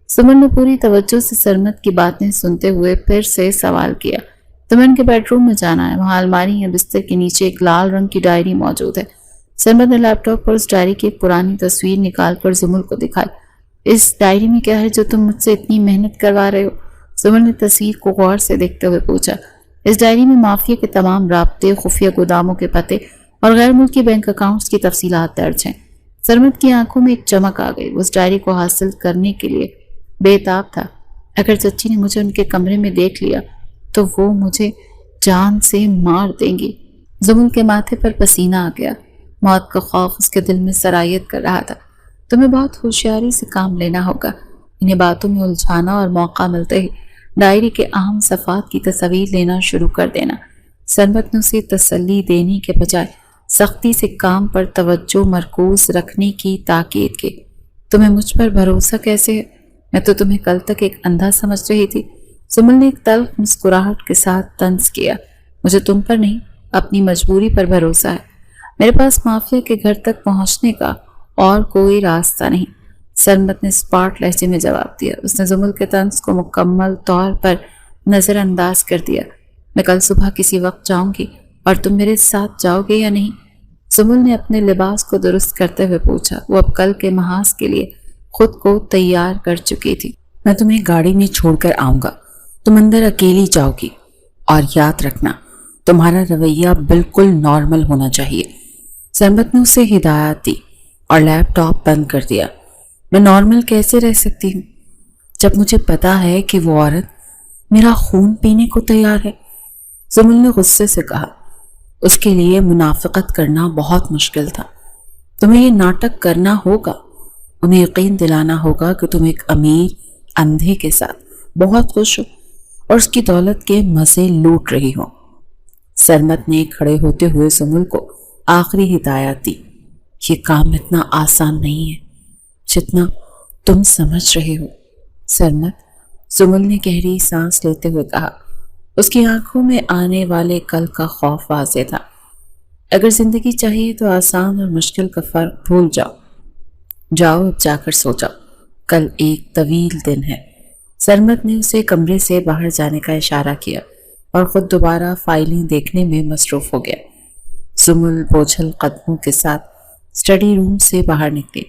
زمل نے پوری توجہ سے سرمت کی باتیں سنتے ہوئے پھر سے سوال کیا۔ تمہیں ان کے بیڈ روم میں جانا ہے، وہاں الماری یا بستر کے نیچے ایک لال رنگ کی ڈائری موجود ہے۔ سرمت نے لیپ ٹاپ پر اس ڈائری کی ایک پرانی تصویر نکال کر زمل کو دکھائی۔ اس ڈائری میں کیا ہے جو تم مجھ سے اتنی محنت کروا رہے ہو؟ زمل نے تصویر کو غور سے دیکھتے ہوئے پوچھا۔ اس ڈائری میں مافیا کے تمام رابطے، خفیہ گوداموں کے پتے اور غیر ملکی بینک اکاؤنٹس کی تفصیلات درج ہیں۔ سرمت کی آنکھوں میں ایک چمک آ گئی۔ اس ڈائری کو حاصل کرنے کے لیے بے تاب تھا۔ اگر چچی نے مجھے ان کے کمرے میں دیکھ لیا تو وہ مجھے جان سے مار دیں گی۔ زمل کے ماتھے پر پسینہ آ گیا۔ موت کا خوف اس کے دل میں سرایت کر رہا تھا۔ تمہیں بہت ہوشیاری سے کام لینا ہوگا، انہیں باتوں میں الجھانا اور موقع ملتے ہی ڈائری کے اہم صفحات کی تصاویر لینا شروع کر دینا۔ سرمت نے اسے تسلی دینے کے بجائے سختی سے کام پر توجہ مرکوز رکھنے کی تاکید کی۔ تمہیں مجھ پر بھروسہ کیسے ہے؟ میں تو تمہیں کل تک ایک اندھا سمجھ رہی تھی۔ زمل نے ایک تلخ مسکراہٹ کے ساتھ طنز کیا۔ مجھے تم پر نہیں، اپنی مجبوری پر بھروسہ ہے۔ میرے پاس مافیا کے گھر تک پہنچنے کا اور کوئی راستہ نہیں، سرمت نے اسپاٹ لہجے میں جواب دیا۔ اس نے زمل کے طنز کو مکمل طور پر نظر انداز کر دیا۔ میں کل صبح کسی وقت جاؤں گی اور تم میرے ساتھ جاؤ گے یا نہیں؟ زمل نے اپنے لباس کو درست کرتے ہوئے پوچھا۔ وہ اب کل کے محاذ کے لیے خود کو تیار کر چکی تھی۔ میں تمہیں گاڑی میں چھوڑ کر آؤں گا، تم اندر اکیلی جاؤ گی، اور یاد رکھنا تمہارا رویہ بالکل نارمل ہونا چاہیے۔ سرمت نے اسے ہدایت دی اور لیپ ٹاپ بند کر دیا۔ میں نارمل کیسے رہ سکتی ہوں جب مجھے پتا ہے کہ وہ عورت میرا خون پینے کو تیار ہے؟ زمل نے غصے سے کہا۔ اس کے لیے منافقت کرنا بہت مشکل تھا۔ تمہیں یہ ناٹک کرنا ہوگا، انہیں یقین دلانا ہوگا کہ تم ایک امیر اندھے کے ساتھ بہت خوش ہو اور اس کی دولت کے مزے لوٹ رہی ہو۔ سرمت نے کھڑے ہوتے ہوئے زمل کو آخری ہدایت دی۔ یہ کام اتنا آسان نہیں ہے جتنا تم سمجھ رہے ہو، سرمت، زمل نے گہری سانس لیتے ہوئے کہا۔ اس کی آنکھوں میں آنے والے کل کا خوف واضح تھا۔ اگر زندگی چاہیے تو آسان اور مشکل کا فرق بھول جاؤ۔ جاؤ اب جا کر سو جاؤ، کل ایک طویل دن ہے۔ سرمت نے اسے کمرے سے باہر جانے کا اشارہ کیا اور خود دوبارہ فائلیں دیکھنے میں مصروف ہو گیا۔ سمل بوجھل قدموں کے ساتھ اسٹڈی روم سے باہر نکلی۔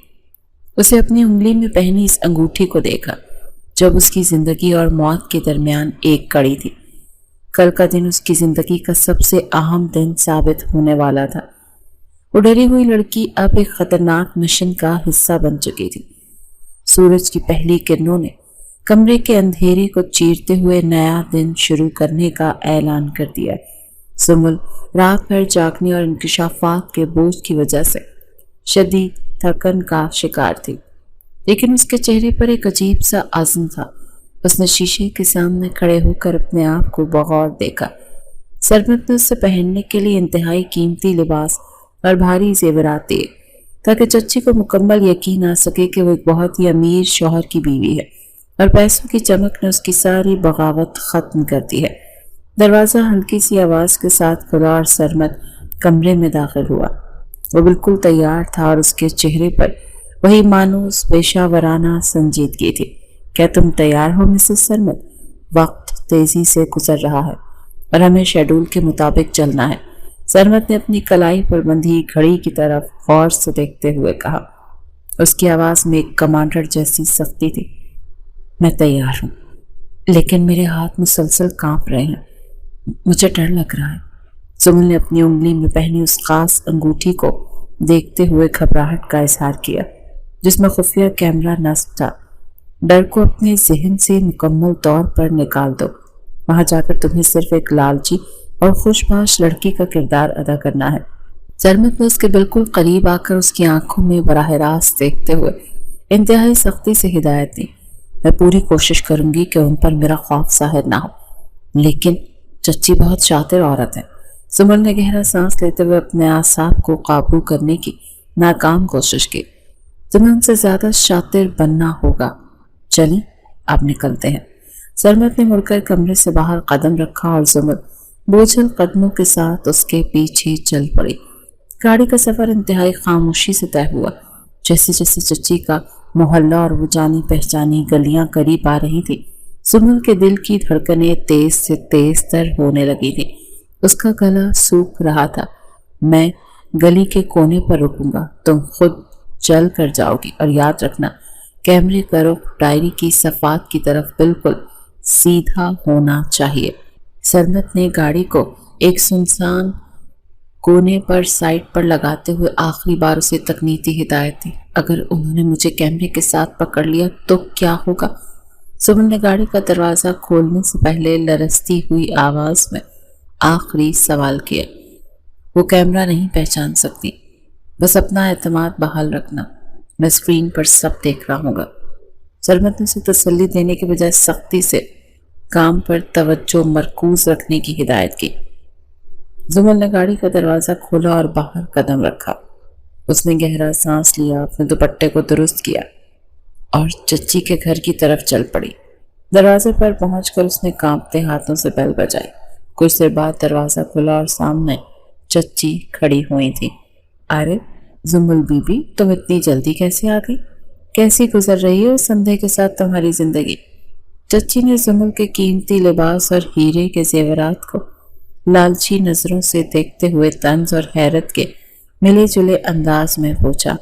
اسے اپنی انگلی میں پہنی اس انگوٹھی کو دیکھا جب اس کی زندگی اور موت کے درمیان ایک کڑی تھی۔ کل کا دن اس کی زندگی کا سب سے اہم دن ثابت ہونے والا تھا۔ وہ ڈری ہوئی لڑکی اب ایک خطرناک مشن کا حصہ بن چکی تھی۔ سورج کی پہلی کرنوں نے کمرے کے اندھیرے کو چیرتے ہوئے نیا دن شروع کرنے کا اعلان کر دیا۔ سمل رات بھر جاگنے اور انکشافات کے بوجھ کی وجہ سے شدید تھکن کا شکار تھی، لیکن اس کے چہرے پر ایک عجیب سا عزم تھا۔ اس نے شیشے کے سامنے کھڑے ہو کر اپنے آپ کو بغور دیکھا۔ سرمت نے اسے پہننے کے لیے انتہائی قیمتی لباس اور بھاری زیورات دیے تاکہ چچی کو مکمل یقین آ سکے کہ وہ ایک بہت ہی امیر شوہر کی بیوی ہے اور پیسوں کی چمک نے اس کی ساری بغاوت ختم کر دی ہے۔ دروازہ ہلکی سی آواز کے ساتھ کھلا اور سرمت کمرے میں داخل ہوا۔ وہ بالکل تیار تھا اور اس کے چہرے پر وہی مانوس پیشہ ورانہ سنجیدگی تھی۔ کیا تم تیار ہو مسز سرمت؟ وقت تیزی سے گزر رہا ہے اور ہمیں شیڈول کے مطابق چلنا ہے۔ سرمت نے اپنی کلائی پر بندھی گھڑی کی طرف غور سے دیکھتے ہوئے کہا۔ اس کی آواز میں ایک کمانڈر جیسی سختی تھی۔ میں تیار ہوں، لیکن میرے ہاتھ مسلسل کانپ رہے ہیں، مجھے ڈر لگ رہا ہے۔ سمل نے اپنی انگلی میں پہنی اس خاص انگوٹھی کو دیکھتے ہوئے گھبراہٹ کا اظہار کیا جس میں خفیہ کیمرہ نصب تھا۔ ڈر کو اپنے ذہن سے مکمل طور پر نکال دو۔ وہاں جا کر تمہیں صرف ایک لالچی اور خوش باش لڑکی کا کردار ادا کرنا ہے۔ سرمت نے اس کے بالکل قریب آ کر اس کی آنکھوں میں براہ راست دیکھتے ہوئے انتہائی سختی سے ہدایت دی۔ میں پوری کوشش کروں گی کہ ان پر میرا خوف ظاہر نہ ہو، لیکن چچی بہت شاطر عورت ہے۔ سمل نے گہرا سانس لیتے ہوئے اپنے اعصاب کو قابو کرنے کی ناکام کوشش کی۔ تمہیں ان سے زیادہ شاطر بننا ہوگا۔ چلیں اب نکلتے ہیں۔ سرمت نے مڑ کر کمرے سے باہر قدم رکھا اور سمل بوجھل قدموں کے ساتھ اس کے پیچھے چل پڑی۔ گاڑی کا سفر انتہائی خاموشی سے طے ہوا۔ جیسے جیسے چچی کا محلہ اور وہ جانی پہچانی گلیاں قریب آ رہی تھی، سمل کے دل کی دھڑکنیں تیز سے تیز تر ہونے لگی تھی۔ اس کا گلا سوکھ رہا تھا۔ میں گلی کے کونے پر رکوں گا، تم خود چل کر جاؤ گی، اور یاد رکھنا کیمرے کا رخ ڈائری کی صفحات کی طرف بالکل سیدھا ہونا چاہیے۔ سرمت نے گاڑی کو ایک سنسان کونے پر سائڈ پر لگاتے ہوئے آخری بار اسے تکنیتی ہدایت دی۔ اگر انہوں نے مجھے کیمرے کے ساتھ پکڑ لیا تو کیا ہوگا؟ سمل نے گاڑی کا دروازہ کھولنے سے پہلے لرزتی ہوئی آواز میں آخری سوال کیا۔ وہ کیمرہ نہیں پہچان سکتی، بس اپنا اعتماد بحال رکھنا، میں اسکرین پر سب دیکھ رہا ہوں گا۔ سرمت نے اسے تسلی دینے کے بجائے سختی سے کام پر توجہ مرکوز رکھنے کی ہدایت کی۔ زمل نے گاڑی کا دروازہ کھولا اور باہر قدم رکھا۔ اس نے گہرا سانس لیا، اپنے دوپٹے کو درست کیا اور چچی کے گھر کی طرف چل پڑی۔ دروازے پر پہنچ کر اس نے کانپتے ہاتھوں سے بیل بجائی۔ کچھ دیر بعد دروازہ کھلا اور سامنے چچی کھڑی ہوئی تھی۔ ارے زمل بی بی، تم اتنی جلدی کیسے آ گئی؟ کیسی گزر رہی ہے اس اندھے کے ساتھ تمہاری زندگی؟ چچی نے زمل کے قیمتی لباس اور ہیرے کے زیورات کو لالچی نظروں سے دیکھتے ہوئے طنز اور حیرت کے ملے جلے انداز میں پوچھا۔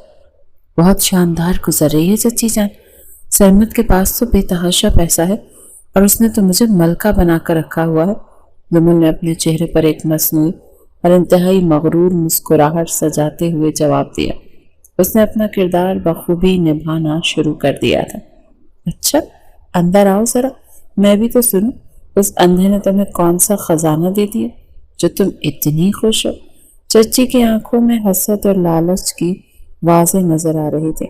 بہت شاندار گزر رہی ہے چچی جان۔ سرمت کے پاس تو بے تحاشا پیسہ ہے اور اس نے تو مجھے ملکہ بنا کر رکھا ہوا ہے۔ زمل نے اپنے چہرے پر ایک مصنوعی اور انتہائی مغرور مسکراہٹ سجاتے ہوئے جواب دیا۔ اس نے اپنا کردار بخوبی نبھانا شروع کر دیا تھا۔ اچھا اندر آؤ ذرا، میں بھی تو سنوں، اس اندھے نے تمہیں کون سا خزانہ دے دیا جو تم اتنی خوش ہو؟ چچی کی آنکھوں میں حسد اور لالچ کی واضح نظر آ رہی تھی۔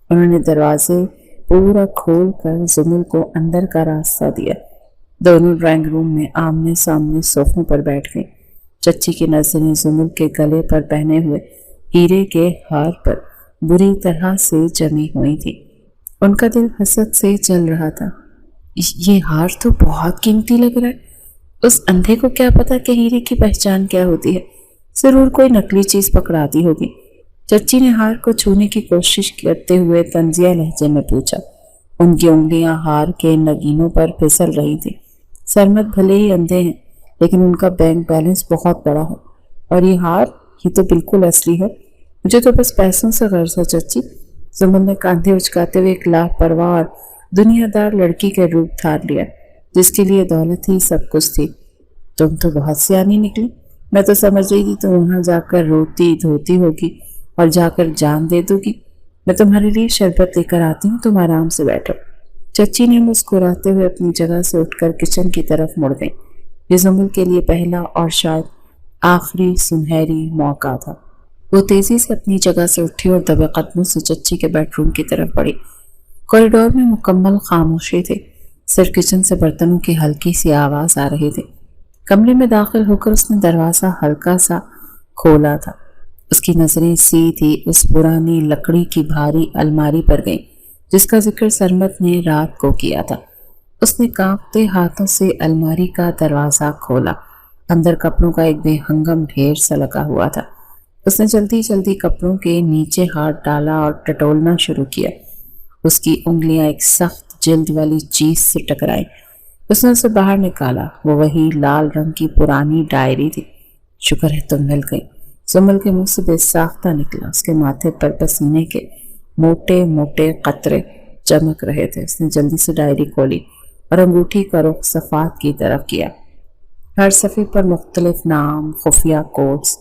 انہوں نے دروازے پورا کھول کر زمل کو اندر کا راستہ دیا۔ دونوں ڈرائنگ روم میں آمنے سامنے صوفوں پر بیٹھ گئی۔ چچی کی نظریں زمل کے گلے پر پہنے ہوئے ہیرے کے ہار پر بری طرح سے جمی ہوئی تھی۔ ان کا دل حسد سے جل رہا تھا۔ یہ ہار تو بہت قیمتی لگ رہا ہے۔ اس اندھے کو کیا پتا کہ ہیرے کی پہچان کیا ہوتی ہے؟ ضرور کوئی نقلی چیز پکڑا دی ہوگی۔ چچی نے ہار کو چھونے کی کوشش کرتے ہوئے طنزیہ لہجے میں پوچھا۔ ان کی انگلیاں ہار کے نگینوں پر پھسل رہی تھی۔ سرمت بھلے ہی اندھے ہیں، لیکن ان کا بینک بیلنس بہت بڑا ہے، اور یہ ہار یہ تو بالکل اصلی ہے، مجھے تو بس پیسوں سے غرض ہے چچی۔ زمل نے کاندھے اچکاتے ہوئے ایک لاپرواہ اور دنیا دار لڑکی کے روپ دھار لیا، جس کے لیے دولت ہی سب کچھ تھی۔ تم تو بہت سیانی نکلی، میں تو سمجھ رہی تھی تم وہاں جا کر روتی دھوتی ہوگی اور جا کر جان دے دو گی۔ میں تمہارے لیے شربت لے کر آتی ہوں، تم آرام سے بیٹھو۔ چچی نے مسکراتے ہوئے اپنی جگہ سے اٹھ کر کچن کی طرف مڑ گئی۔ یہ زمل کے لیے پہلا اور شاید آخری سنہری موقع تھا۔ وہ تیزی سے اپنی جگہ سے اٹھی اور دبے قدموں سے چچی کے بیڈ روم کی طرف بڑھی۔ کوریڈور میں مکمل خاموشی تھی، صرف کچن سے برتنوں کی ہلکی سی آواز آ رہی تھی۔ کمرے میں داخل ہو کر اس نے دروازہ ہلکا سا کھولا تھا۔ اس کی نظریں سیدھی اس پرانی لکڑی کی بھاری الماری پر گئیں جس کا ذکر سرمد نے رات کو کیا تھا۔ اس نے کانپتے ہاتھوں سے الماری کا دروازہ کھولا۔ اندر کپڑوں کا ایک بے ہنگم ڈھیر سا لگا ہوا تھا۔ اس نے جلدی جلدی کپڑوں کے نیچے ہاتھ ڈالا اور ٹٹولنا شروع کیا۔ اس کی انگلیاں ایک سخت جلد والی چیز سے ٹکرائیں۔ اس نے اسے باہر نکالا، وہ وہی لال رنگ کی پرانی ڈائری تھی۔ شکر ہے تم مل گئی، زمل کے منہ سے بے ساختہ نکلا۔ اس کے ماتھے پر پسینے کے موٹے موٹے قطرے چمک رہے تھے۔ اس نے جلدی سے ڈائری کھولی اور انگوٹھی کا رخ صفحات کی طرف کیا۔ ہر صفحے پر مختلف نام، خفیہ کوڈز،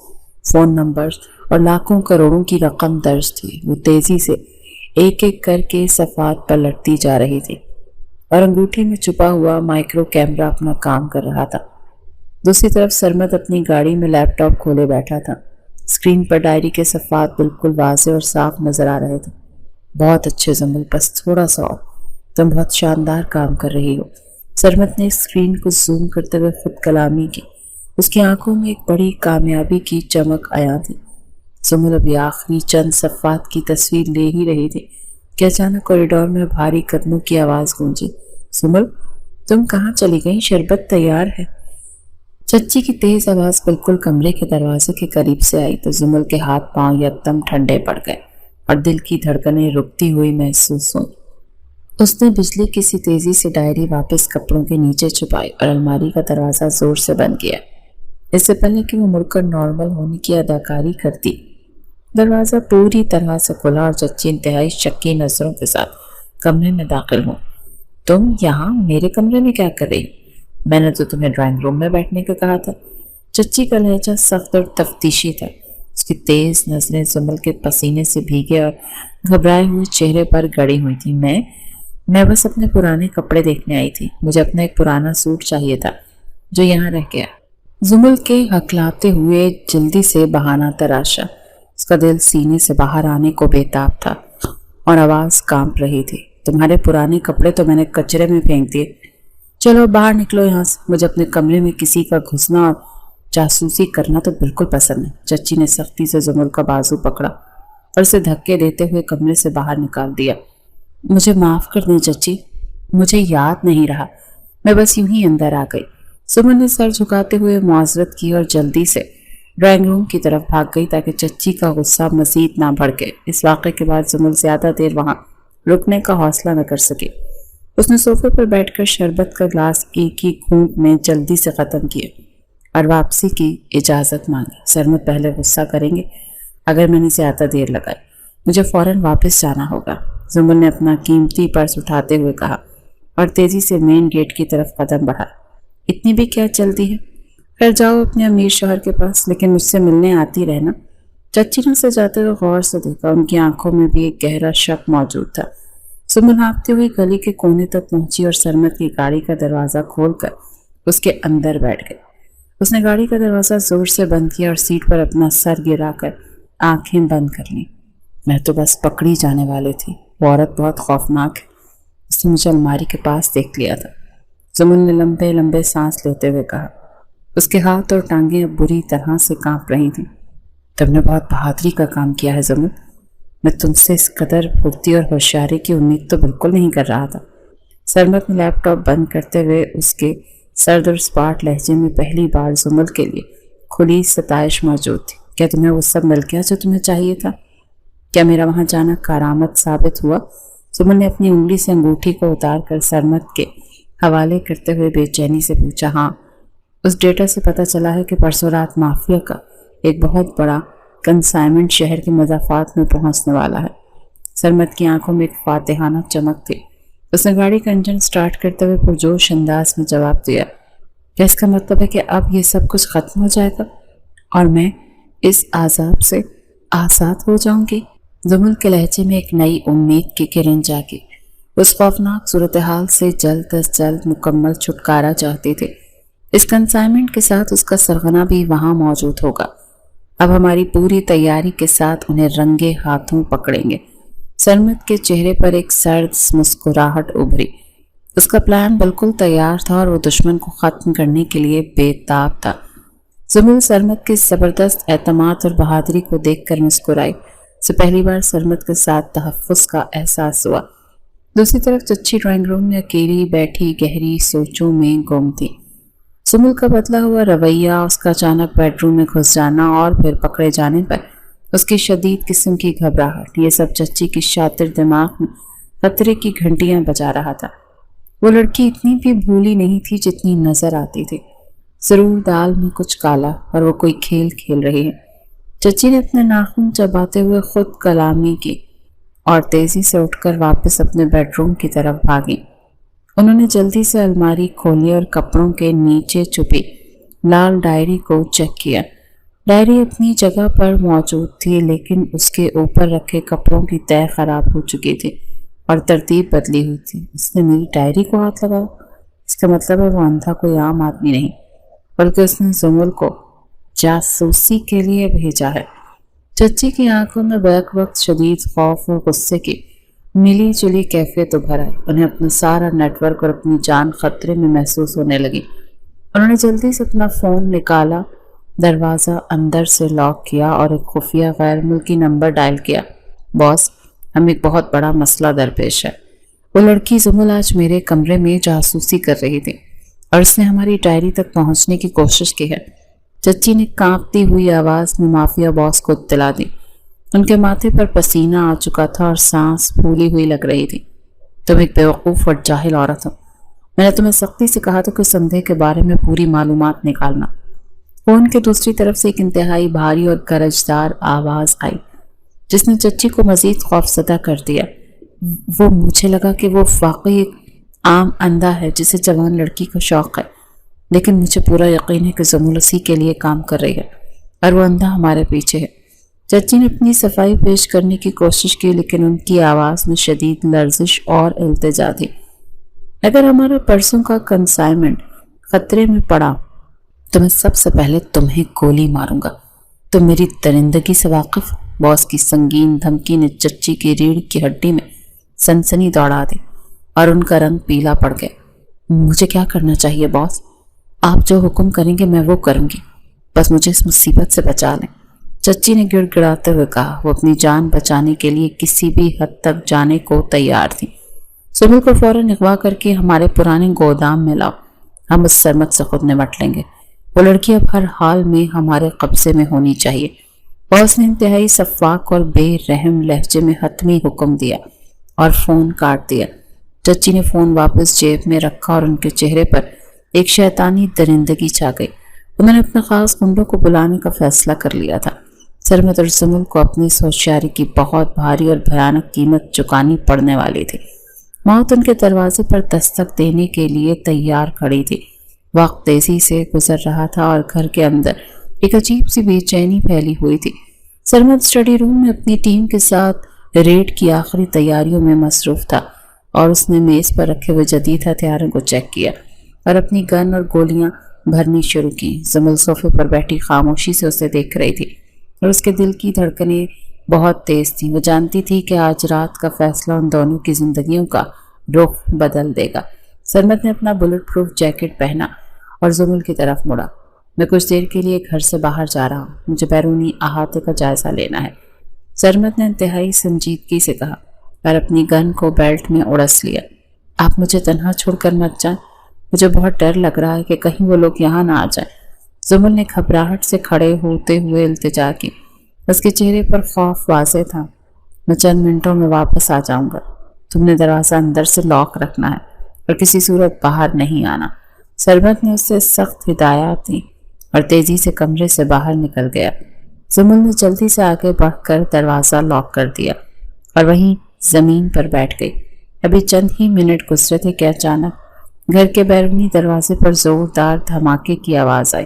فون نمبرز اور لاکھوں کروڑوں کی رقم درج تھی۔ وہ تیزی سے ایک ایک کر کے صفحات پر لٹتی جا رہی تھی اور انگوٹھی میں چھپا ہوا مائکرو کیمرہ اپنا کام کر رہا تھا۔ دوسری طرف سرمد اپنی گاڑی میں لیپ ٹاپ کھولے بیٹھا تھا۔ اسکرین پر ڈائری کے صفحات بالکل واضح اور صاف نظر آ رہے تھے۔ بہت اچھے زمل، بس تھوڑا سا اور، تم بہت شاندار کام کر رہی ہو۔ سرمد نے اسکرین کو زوم کرتے ہوئے خود کلامی کی۔ اس کی آنکھوں میں ایک بڑی کامیابی کی چمک عیاں تھی۔ زمل ابھی آخری چند صفحات کی تصویر لے ہی رہی تھی کہ اچانک کوریڈور میں بھاری قدموں کی آواز گونجی۔ زمل، تم کہاں چلی گئی؟ شربت تیار ہے۔ چچی کی تیز آواز بالکل کمرے کے دروازے کے قریب سے آئی تو زمل کے ہاتھ پاؤں یکدم ٹھنڈے پڑ گئے اور دل کی دھڑکنیں رکتی ہوئی محسوس ہوئی۔ اس نے بجلی کی سی تیزی سے ڈائری واپس کپڑوں کے نیچے چھپائی اور الماری کا دروازہ زور سے بند کیا۔ اس سے پہلے کہ وہ مڑ کر نارمل ہونے کی اداکاری کرتی، دروازہ پوری طرح سے کھلا اور چچی انتہائی شکی نظروں کے ساتھ کمرے میں داخل ہوں۔ تم یہاں میرے کمرے میں کیا کر رہی؟ میں نے تو تمہیں ڈرائنگ روم میں بیٹھنے کا کہا تھا۔ چچی کا لہجہ سخت اور تفتیشی تھا۔ اس کی تیز نظریں زمل کے پسینے سے بھیگے اور گھبرائے ہوئے چہرے پر گڑی ہوئی تھی۔ میں بس اپنے پرانے کپڑے دیکھنے آئی تھی۔ مجھے اپنا ایک پرانا سوٹ چاہیے تھا جو یہاں رہ گیا۔ زمل کے ہکلاتے ہوئے جلدی سے بہانہ تراشا۔ اس کا دل سینے سے باہر آنے کو بےتاب تھا اور آواز کانپ رہی تھی۔ تمہارے پرانے کپڑے تو میں نے کچرے میں پھینک دیے۔ چلو باہر نکلو یہاں سے۔ مجھے اپنے کمرے میں کسی کا گھسنا اور جاسوسی کرنا تو بالکل پسند نہیں۔ چچی نے سختی سے زمل کا بازو پکڑا اور اسے دھکے دیتے ہوئے کمرے سے باہر نکال دیا۔ مجھے معاف کر دیں چچی، مجھے یاد نہیں رہا، میں بس یوں ہی اندر آ گئی۔ زمل نے سر جھکاتے ہوئے معذرت کی اور جلدی سے ڈرائنگ روم کی طرف بھاگ گئی تاکہ چچی کا غصہ مزید نہ بھڑکے۔ اس واقعے کے بعد زمل زیادہ دیر وہاں رکنے کا حوصلہ نہ کر سکی۔ اس نے صوفے پر بیٹھ کر شربت کا گلاس ایک ہی گھونٹ میں جلدی سے ختم کیا اور واپسی کی اجازت مانگی۔ سرمد پہلے غصہ کریں گے اگر میں نے زیادہ دیر لگائی، مجھے فوراً واپس جانا ہوگا، زمل نے اپنا قیمتی پرس اٹھاتے ہوئے کہا اور تیزی سے مین گیٹ کی طرف قدم بڑھایا۔ اتنی بھی کیا چلتی ہے؟ پھر جاؤ اپنے امیر شوہر کے پاس، لیکن مجھ سے ملنے آتی رہنا۔ چچی نے اسے جاتے ہوئے غور سے دیکھا۔ ان کی آنکھوں میں بھی ایک گہرا شک موجود تھا۔ زمل ہانپتے ہوئے گلی کے کونے تک پہنچی اور سرمد کی گاڑی کا دروازہ کھول کر اس کے اندر بیٹھ گئی۔ اس نے گاڑی کا دروازہ زور سے بند کیا اور سیٹ پر اپنا سر گرا کر آنکھیں بند کر لیں۔ میں تو بس پکڑی جانے والی تھی، وہ عورت بہت خوفناک ہے۔ اس نے مجھے الماری کے پاس دیکھ لیا تھا، زمل نے لمبے لمبے سانس لیتے ہوئے کہا۔ اس کے ہاتھ اور ٹانگیں اب بری طرح سے کانپ رہی تھیں۔ تم نے بہت بہادری کا کام کیا ہے زمل، میں تم سے اس قدر پھرتی اور ہوشیاری کی امید تو بالکل نہیں کر رہا تھا۔ سرمد نے لیپ ٹاپ بند کرتے ہوئے اس کے سرد اور سپاٹ لہجے میں پہلی بار زمل کے لیے کھلی ستائش موجود تھی۔ کیا تمہیں وہ سب مل گیا جو تمہیں چاہیے تھا؟ کیا میرا وہاں جانا کارآمد ثابت ہوا؟ زمل نے اپنی انگلی سے انگوٹھی کو اتار کر سرمد کے حوالے کرتے ہوئے بے چینی سے پوچھا۔ ہاں، اس ڈیٹا سے پتہ چلا ہے کہ پرسوں رات مافیا کا ایک بہت بڑا کنسائنمنٹ شہر کے مضافات میں پہنچنے والا ہے۔ سرمد کی آنکھوں میں ایک فاتحانہ چمک تھی۔ اس نے گاڑی کا انجن سٹارٹ کرتے ہوئے پرجوش انداز میں جواب دیا، کیا اس کا مطلب ہے کہ اب یہ سب کچھ ختم ہو جائے گا اور میں اس عذاب سے آزاد ہو جاؤں گی؟ زمل کے لہجے میں ایک نئی امید کی کرن جاگی۔ اس خوفناک صورتحال سے جلد از جلد مکمل چھٹکارا چاہتی تھی۔ اس کنسائنمنٹ کے ساتھ اس کا سرغنہ بھی وہاں موجود ہوگا۔ اب ہماری پوری تیاری کے ساتھ انہیں رنگے ہاتھوں پکڑیں گے۔ سرمد کے چہرے پر ایک سرد مسکراہٹ ابھری۔ اس کا پلان بالکل تیار تھا اور وہ دشمن کو ختم کرنے کے لیے بے تاب تھا۔ زمل سرمد کے زبردست اعتماد اور بہادری کو دیکھ کر مسکرائی۔ سے پہلی بار سرمد کے ساتھ تحفظ کا احساس ہوا۔ دوسری طرف چچی ڈرائنگ روم میں اکیلی بیٹھی گہری سوچوں میں گم تھی۔ زمل کا بدلا ہوا رویہ، اس کا اچانک بیڈ روم میں گھس جانا اور پھر پکڑے جانے پر اس کی شدید قسم کی گھبراہٹ، یہ سب چچی کی شاطر دماغ میں خطرے کی گھنٹیاں بجا رہا تھا۔ وہ لڑکی اتنی بھی بھولی نہیں تھی جتنی نظر آتی تھی۔ ضرور دال میں کچھ کالا اور وہ کوئی کھیل کھیل رہی ہے۔ چچی نے اپنے ناخن چباتے ہوئے خود کلامی کی اور تیزی سے اٹھ کر واپس اپنے بیڈ روم کی طرف بھاگی۔ انہوں نے جلدی سے الماری کھولی اور کپڑوں کے نیچے چھپی لال ڈائری کو چیک کیا۔ ڈائری اپنی جگہ پر موجود تھی، لیکن اس کے اوپر رکھے کپڑوں کی تہہ خراب ہو چکی تھی اور ترتیب بدلی ہوئی تھی۔ اس نے میری ڈائری کو ہاتھ لگایا؟ اس کا مطلب ہے وہ اندھا کوئی عام آدمی نہیں، بلکہ اس نے زمل کو جاسوسی کے لیے بھیجا ہے۔ چچی کی آنکھوں میں بیک وقت شدید خوف اور غصے کی ملی جلی کیفیت ابھر آئی۔ انہیں اپنا سارا نیٹ ورک اور اپنی جان خطرے میں محسوس ہونے لگی۔ انہوں نے جلدی سے اپنا فون نکالا، دروازہ اندر سے لاک کیا اور ایک خفیہ غیر ملکی نمبر ڈائل کیا۔ باس، ہم ایک بہت بڑا مسئلہ درپیش ہے۔ وہ لڑکی زمل آج میرے کمرے میں جاسوسی کر رہی تھی اور اس نے ہماری ڈائری تک پہنچنے کی کوشش کی ہے۔ چچی نے کانپتی ہوئی آواز میں مافیا باس کو اطلاع دی۔ ان کے ماتھے پر پسینہ آ چکا تھا اور سانس پھولی ہوئی لگ رہی تھی۔ تم ایک بیوقوف اور جاہل عورت ہو۔ میں نے تمہیں سختی سے کہا تھا کہ سندھے کے بارے میں پوری معلومات نکالنا۔ فون کے دوسری طرف سے ایک انتہائی بھاری اور گرجدار آواز آئی جس نے چچی کو مزید خوفزدہ کر دیا۔ وہ مجھے لگا کہ وہ واقعی ایک عام اندھا ہے جسے جوان لڑکی کا شوق ہے، لیکن مجھے پورا یقین ہے کہ زمل اسی کے لیے کام کر رہی ہے اور وہ اندھا ہمارے پیچھے ہے۔ چچی نے اپنی صفائی پیش کرنے کی کوشش کی، لیکن ان کی آواز میں شدید لرزش اور التجا تھی۔ اگر ہمارا پرسوں کا کنسائنمنٹ خطرے میں پڑا تو میں سب سے پہلے تمہیں گولی ماروں گا۔ تم میری درندگی سے واقف؟ باس کی سنگین دھمکی نے چچی کی ریڑھ کی ہڈی میں سنسنی دوڑا دی اور ان کا رنگ پیلا پڑ گیا۔ مجھے کیا کرنا چاہیے باس؟ آپ جو حکم کریں گے میں وہ کروں گی، بس مجھے اس مصیبت سے بچا لیں، چچی نے گڑ گڑاتے ہوئے کہا۔ وہ اپنی جان بچانے کے لیے کسی بھی حد تک جانے کو تیار تھی۔ زمل کو فوراً اغوا کر کے ہمارے پرانے گودام میں لاؤ، ہم اس سرمد سے خود نمٹ لیں گے۔ وہ لڑکی اب ہر حال میں ہمارے قبضے میں ہونی چاہیے۔ باس نے انتہائی سفاک اور بے رحم لہجے میں حتمی حکم دیا اور فون کاٹ دیا۔ چچی نے فون واپس جیب میں رکھا اور ان کے چہرے پر ایک شیطانی درندگی چھا گئی۔ انہوں نے اپنے خاص گنڈوں کو بلانے کا فیصلہ کر لیا تھا۔ سرمد اور زمل کو اپنی اس ہوشیاری کی بہت بھاری اور بھیانک قیمت چکانی پڑنے والی تھی۔ موت ان کے دروازے پر دستک دینے کے لیے تیار کھڑی تھی۔ وقت تیزی سے گزر رہا تھا اور گھر کے اندر ایک عجیب سی بے چینی پھیلی ہوئی تھی۔ سرمد اسٹڈی روم میں اپنی ٹیم کے ساتھ ریڈ کی آخری تیاریوں میں مصروف تھا اور اس نے میز پر رکھے ہوئے جدید ہتھیاروں کو چیک کیا اور اپنی گن اور گولیاں بھرنی شروع کی۔ زمل صوفے پر بیٹھی خاموشی سے اسے دیکھ رہی تھی اور اس کے دل کی دھڑکنیں بہت تیز تھیں۔ وہ جانتی تھی کہ آج رات کا فیصلہ ان دونوں کی زندگیوں کا رخ بدل دے گا۔ سرمد نے اپنا بلٹ پروف جیکٹ پہنا اور زمل کی طرف مڑا۔ میں کچھ دیر کے لیے گھر سے باہر جا رہا ہوں، مجھے بیرونی احاطے کا جائزہ لینا ہے، سرمد نے انتہائی سنجیدگی سے کہا اور اپنی گن کو بیلٹ میں اڑس لیا۔ آپ مجھے تنہا چھوڑ کر مت جائیں، مجھے بہت ڈر لگ رہا ہے کہ کہیں وہ لوگ یہاں نہ آ جائیں۔ زمل نے گھبراہٹ سے کھڑے ہوتے ہوئے التجا کی۔ اس کے چہرے پر خوف واضح تھا۔ میں چند منٹوں میں واپس آ جاؤں گا، تم نے دروازہ اندر سے لاک رکھنا ہے اور کسی صورت باہر نہیں آنا۔ سرمد نے اس سے سخت ہدایات دی اور تیزی سے کمرے سے باہر نکل گیا۔ زمل نے جلدی سے آگے بڑھ کر دروازہ لاک کر دیا اور وہیں زمین پر بیٹھ گئی۔ ابھی چند ہی منٹ گزرے تھے کہ اچانک گھر کے بیرونی دروازے پر زوردار دھماکے کی آواز آئی۔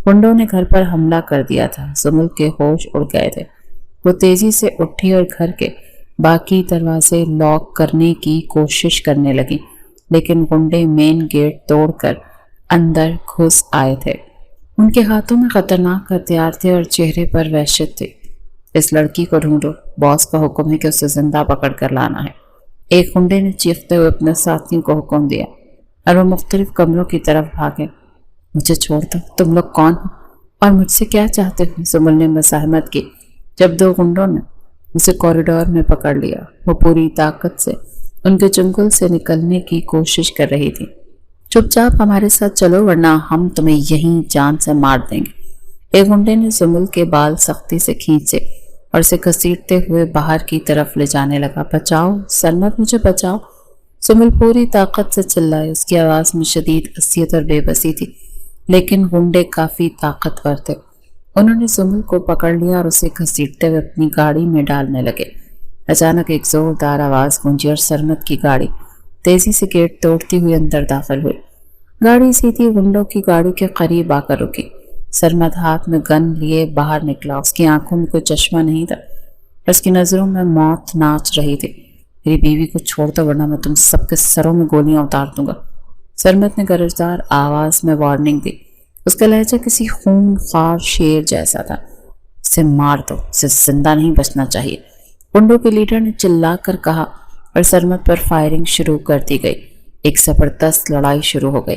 گنڈوں نے گھر پر حملہ کر دیا تھا۔ زمل کے ہوش اڑ گئے تھے۔ وہ تیزی سے اٹھی اور گھر کے باقی دروازے لاک کرنے کی کوشش کرنے لگی، لیکن گنڈے مین گیٹ توڑ کر اندر گھس آئے تھے۔ ان کے ہاتھوں میں خطرناک ہتھیار تھے اور چہرے پر وحشت تھی۔ اس لڑکی کو ڈھونڈو، باس کا حکم ہے کہ اسے زندہ پکڑ کر لانا ہے، ایک گنڈے نے چیختے ہوئے اپنے ساتھیوں کو حکم دیا اور وہ مختلف کمروں کی طرف بھاگے۔ مجھے چھوڑ دو، تم لوگ کون ہو اور مجھ سے کیا چاہتے ہو؟ زمل نے مزاحمت کی جب دو گنڈوں نے اسے کوریڈور میں پکڑ لیا۔ وہ پوری طاقت سے ان کے چنگل سے نکلنے کی کوشش کر رہی تھی۔ چپ چاپ ہمارے ساتھ چلو ورنہ ہم تمہیں یہیں جان سے مار دیں گے۔ ایک گنڈے نے زمل کے بال سختی سے کھینچے اور اسے گھسیٹتے ہوئے باہر کی طرف لے جانے لگا۔ بچاؤ سرمت، مجھے بچاؤ! زمل پوری طاقت سے چلائے۔ اس کی آواز میں شدید عصیت اور بے بسی تھی، لیکن گنڈے کافی طاقتور تھے۔ انہوں نے زمل کو پکڑ لیا اور اسے گھسیٹتے ہوئے اپنی گاڑی میں ڈالنے لگے۔ اچانک ایک زوردار آواز گونجی اور سرمت کی گاڑی تیزی سے گیٹ توڑتی ہوئی اندر داخل ہوئی۔ گاڑی سیدھی گنڈوں کی گاڑی کے قریب آ کر رکی۔ سرمت ہاتھ میں گن لیے باہر نکلا۔ اس کی آنکھوں میں کوئی چشمہ نہیں تھا اور اس کی نظروں میں موت ناچ رہی تھی۔ میری بیوی کو چھوڑ دو ورنہ میں تم سب کے سروں میں گولیاں اتار دوں گا، سرمت نے گرجدار آواز میں وارننگ دی۔ اس کا لہجہ کسی خون خوار شیر جیسا تھا۔ اسے مار دو، اسے زندہ نہیں بچنا چاہیے، گنڈوں کے لیڈر نے چلا کر کہا اور سرمت پر فائرنگ شروع کر دی گئی۔ ایک زبردست لڑائی شروع ہو گئی۔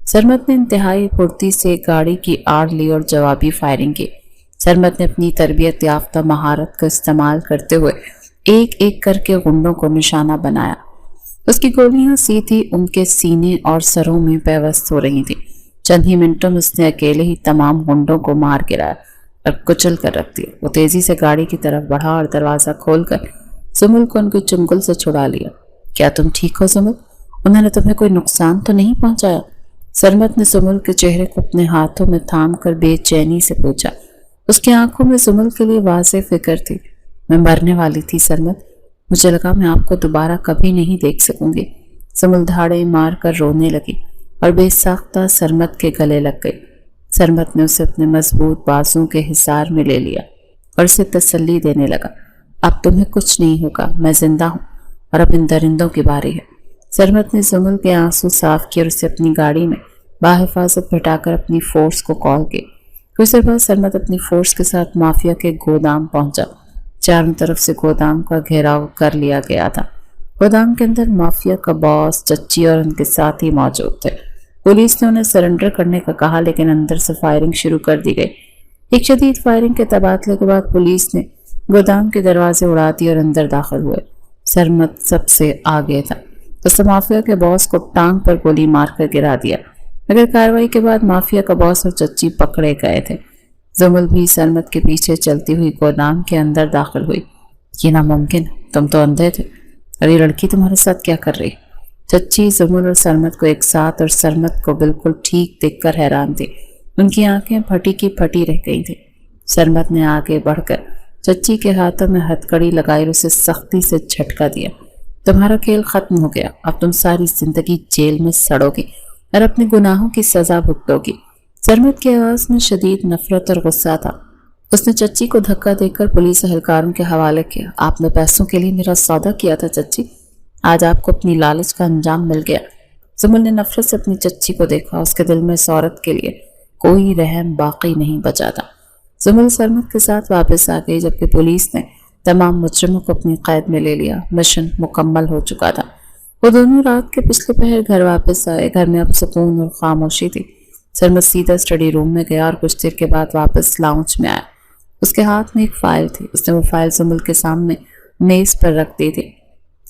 سرمت نے انتہائی پھرتی سے گاڑی کی آڑ لی اور جوابی فائرنگ کی۔ سرمت نے اپنی تربیت یافتہ مہارت کا استعمال کرتے ہوئے ایک ایک کر کے گنڈوں کو نشانہ بنایا۔ اس کی گولیاں سیدھی ان کے سینے اور سروں میں پیوست ہو رہی تھیں۔ چند ہی منٹوں میں اس نے اکیلے ہی تمام گنڈوں کو مار گرایا اور کچل کر رکھ دیا۔ وہ تیزی سے گاڑی کی طرف بڑھا اور دروازہ کھول کر زمل کو ان کے چنگل سے چھڑا لیا۔ کیا تم ٹھیک ہو زمل؟ انہوں نے تمہیں کوئی نقصان تو نہیں پہنچایا؟ سرمت نے زمل کے چہرے کو اپنے ہاتھوں میں تھام کر بے چینی سے پوچھا۔ اس کی آنکھوں میں زمل کے لیے واضح فکر تھی۔ میں مرنے والی تھی سرمت، مجھے لگا میں آپ کو دوبارہ کبھی نہیں دیکھ سکوں گی۔ زمل دھاڑے مار کر رونے لگی اور بے ساختہ سرمت کے گلے لگ گئی۔ سرمت نے اسے اپنے مضبوط بازوں کے حصار میں لے لیا اور اسے تسلی دینے لگا۔ اب تمہیں کچھ نہیں ہوگا، میں زندہ ہوں اور اب ان درندوں کی باری ہے۔ سرمت نے زمل کے آنسو صاف کیے اور اسے اپنی گاڑی میں باحفاظت بٹھا کر اپنی فورس کو کال کی۔ کچھ دیر بعد سرمت اپنی فورس کے ساتھ مافیا کے گودام پہنچا۔ چاروں طرف سے گودام کا گھیراؤ کر لیا گیا تھا۔ گودام کے اندر مافیا کا باس، چچی اور ان کے ساتھی موجود تھے۔ پولیس نے انہیں سرنڈر کرنے کا کہا، لیکن اندر سے فائرنگ شروع کر دی گئی۔ ایک شدید فائرنگ کے تبادلے کے بعد پولیس نے گودام کے دروازے اڑا دیے اور اندر داخل ہوئے۔ سرمت سب سے آگے تھا۔ اس نے مافیا کے باس کو ٹانگ پر گولی مار کر گرا دیا، مگر کارروائی کے بعد مافیا کا باس اور چچی پکڑے گئے تھے۔ زمل بھی سرمت کے پیچھے چلتی ہوئی گودام کے اندر داخل ہوئی۔ یہ ناممکن، تم تو اندھے تھے، اور یہ لڑکی تمہارے ساتھ کیا کر رہی؟ چچی زمل اور سرمت کو ایک ساتھ اور سرمت کو بالکل ٹھیک دیکھ کر حیران تھی۔ ان کی آنکھیں پھٹی کی پھٹی رہ گئی تھیں۔ سرمت نے آگے بڑھ کر چچی کے ہاتھوں میں ہتھکڑی لگائی اور اسے سختی سے جھٹکا دیا۔ تمہارا کھیل ختم ہو گیا، اب تم ساری زندگی جیل میں سڑو گی اور اپنے گناہوں کی سزا بھگتو گی۔ سرمت کی آواز میں شدید نفرت اور غصہ تھا۔ اس نے چچی کو دھکا دے کر پولیس اہلکاروں کے حوالے کیا۔ آپ نے پیسوں کے لیے میرا سودا کیا تھا چچی، آج آپ کو اپنی لالچ کا انجام مل گیا۔ زمل نے نفرت سے اپنی چچی کو دیکھا۔ اس کے دل میں اس عورت کے لیے کوئی رحم باقی نہیں بچا تھا۔ زمل سرمت کے ساتھ واپس آ گئی، جبکہ پولیس نے تمام مجرموں کو اپنی قید میں لے لیا۔ مشن مکمل ہو چکا تھا۔ وہ دونوں رات کے پچھلے پہر گھر واپس آئے۔ گھر میں اب سکون اور خاموشی تھی۔ سرمت سیدھا اسٹڈی روم میں گیا اور کچھ دیر کے بعد واپس لاؤنج میں آیا۔ اس کے ہاتھ میں ایک فائل تھی۔ اس نے وہ فائل زمل کے سامنے میز پر رکھ دی تھی۔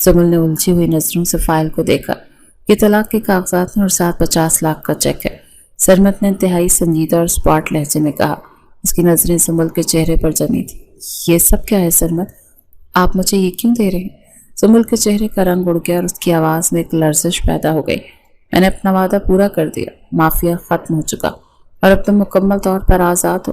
زمل نے الجھی ہوئی نظروں سے فائل کو دیکھا۔ یہ طلاق کے کاغذات ہیں اور ساتھ 50 لاکھ کا چیک ہے، سرمت نے انتہائی سنجیدہ اور اسپاٹ لہجے میں کہا۔ اس کی نظریں زمل کے چہرے پر جمی تھی۔ یہ سب کیا ہے سرمت؟ آپ مجھے یہ کیوں دے رہے ہیں؟ زمل کے چہرے کا رنگ اڑ گیا اور اس کی آواز میں ایک لرزش پیدا ہو گئی۔ میں نے اپنا وعدہ پورا کر دیا، مافیا ختم ہو چکا اور اب تم مکمل طور پر آزاد ہو۔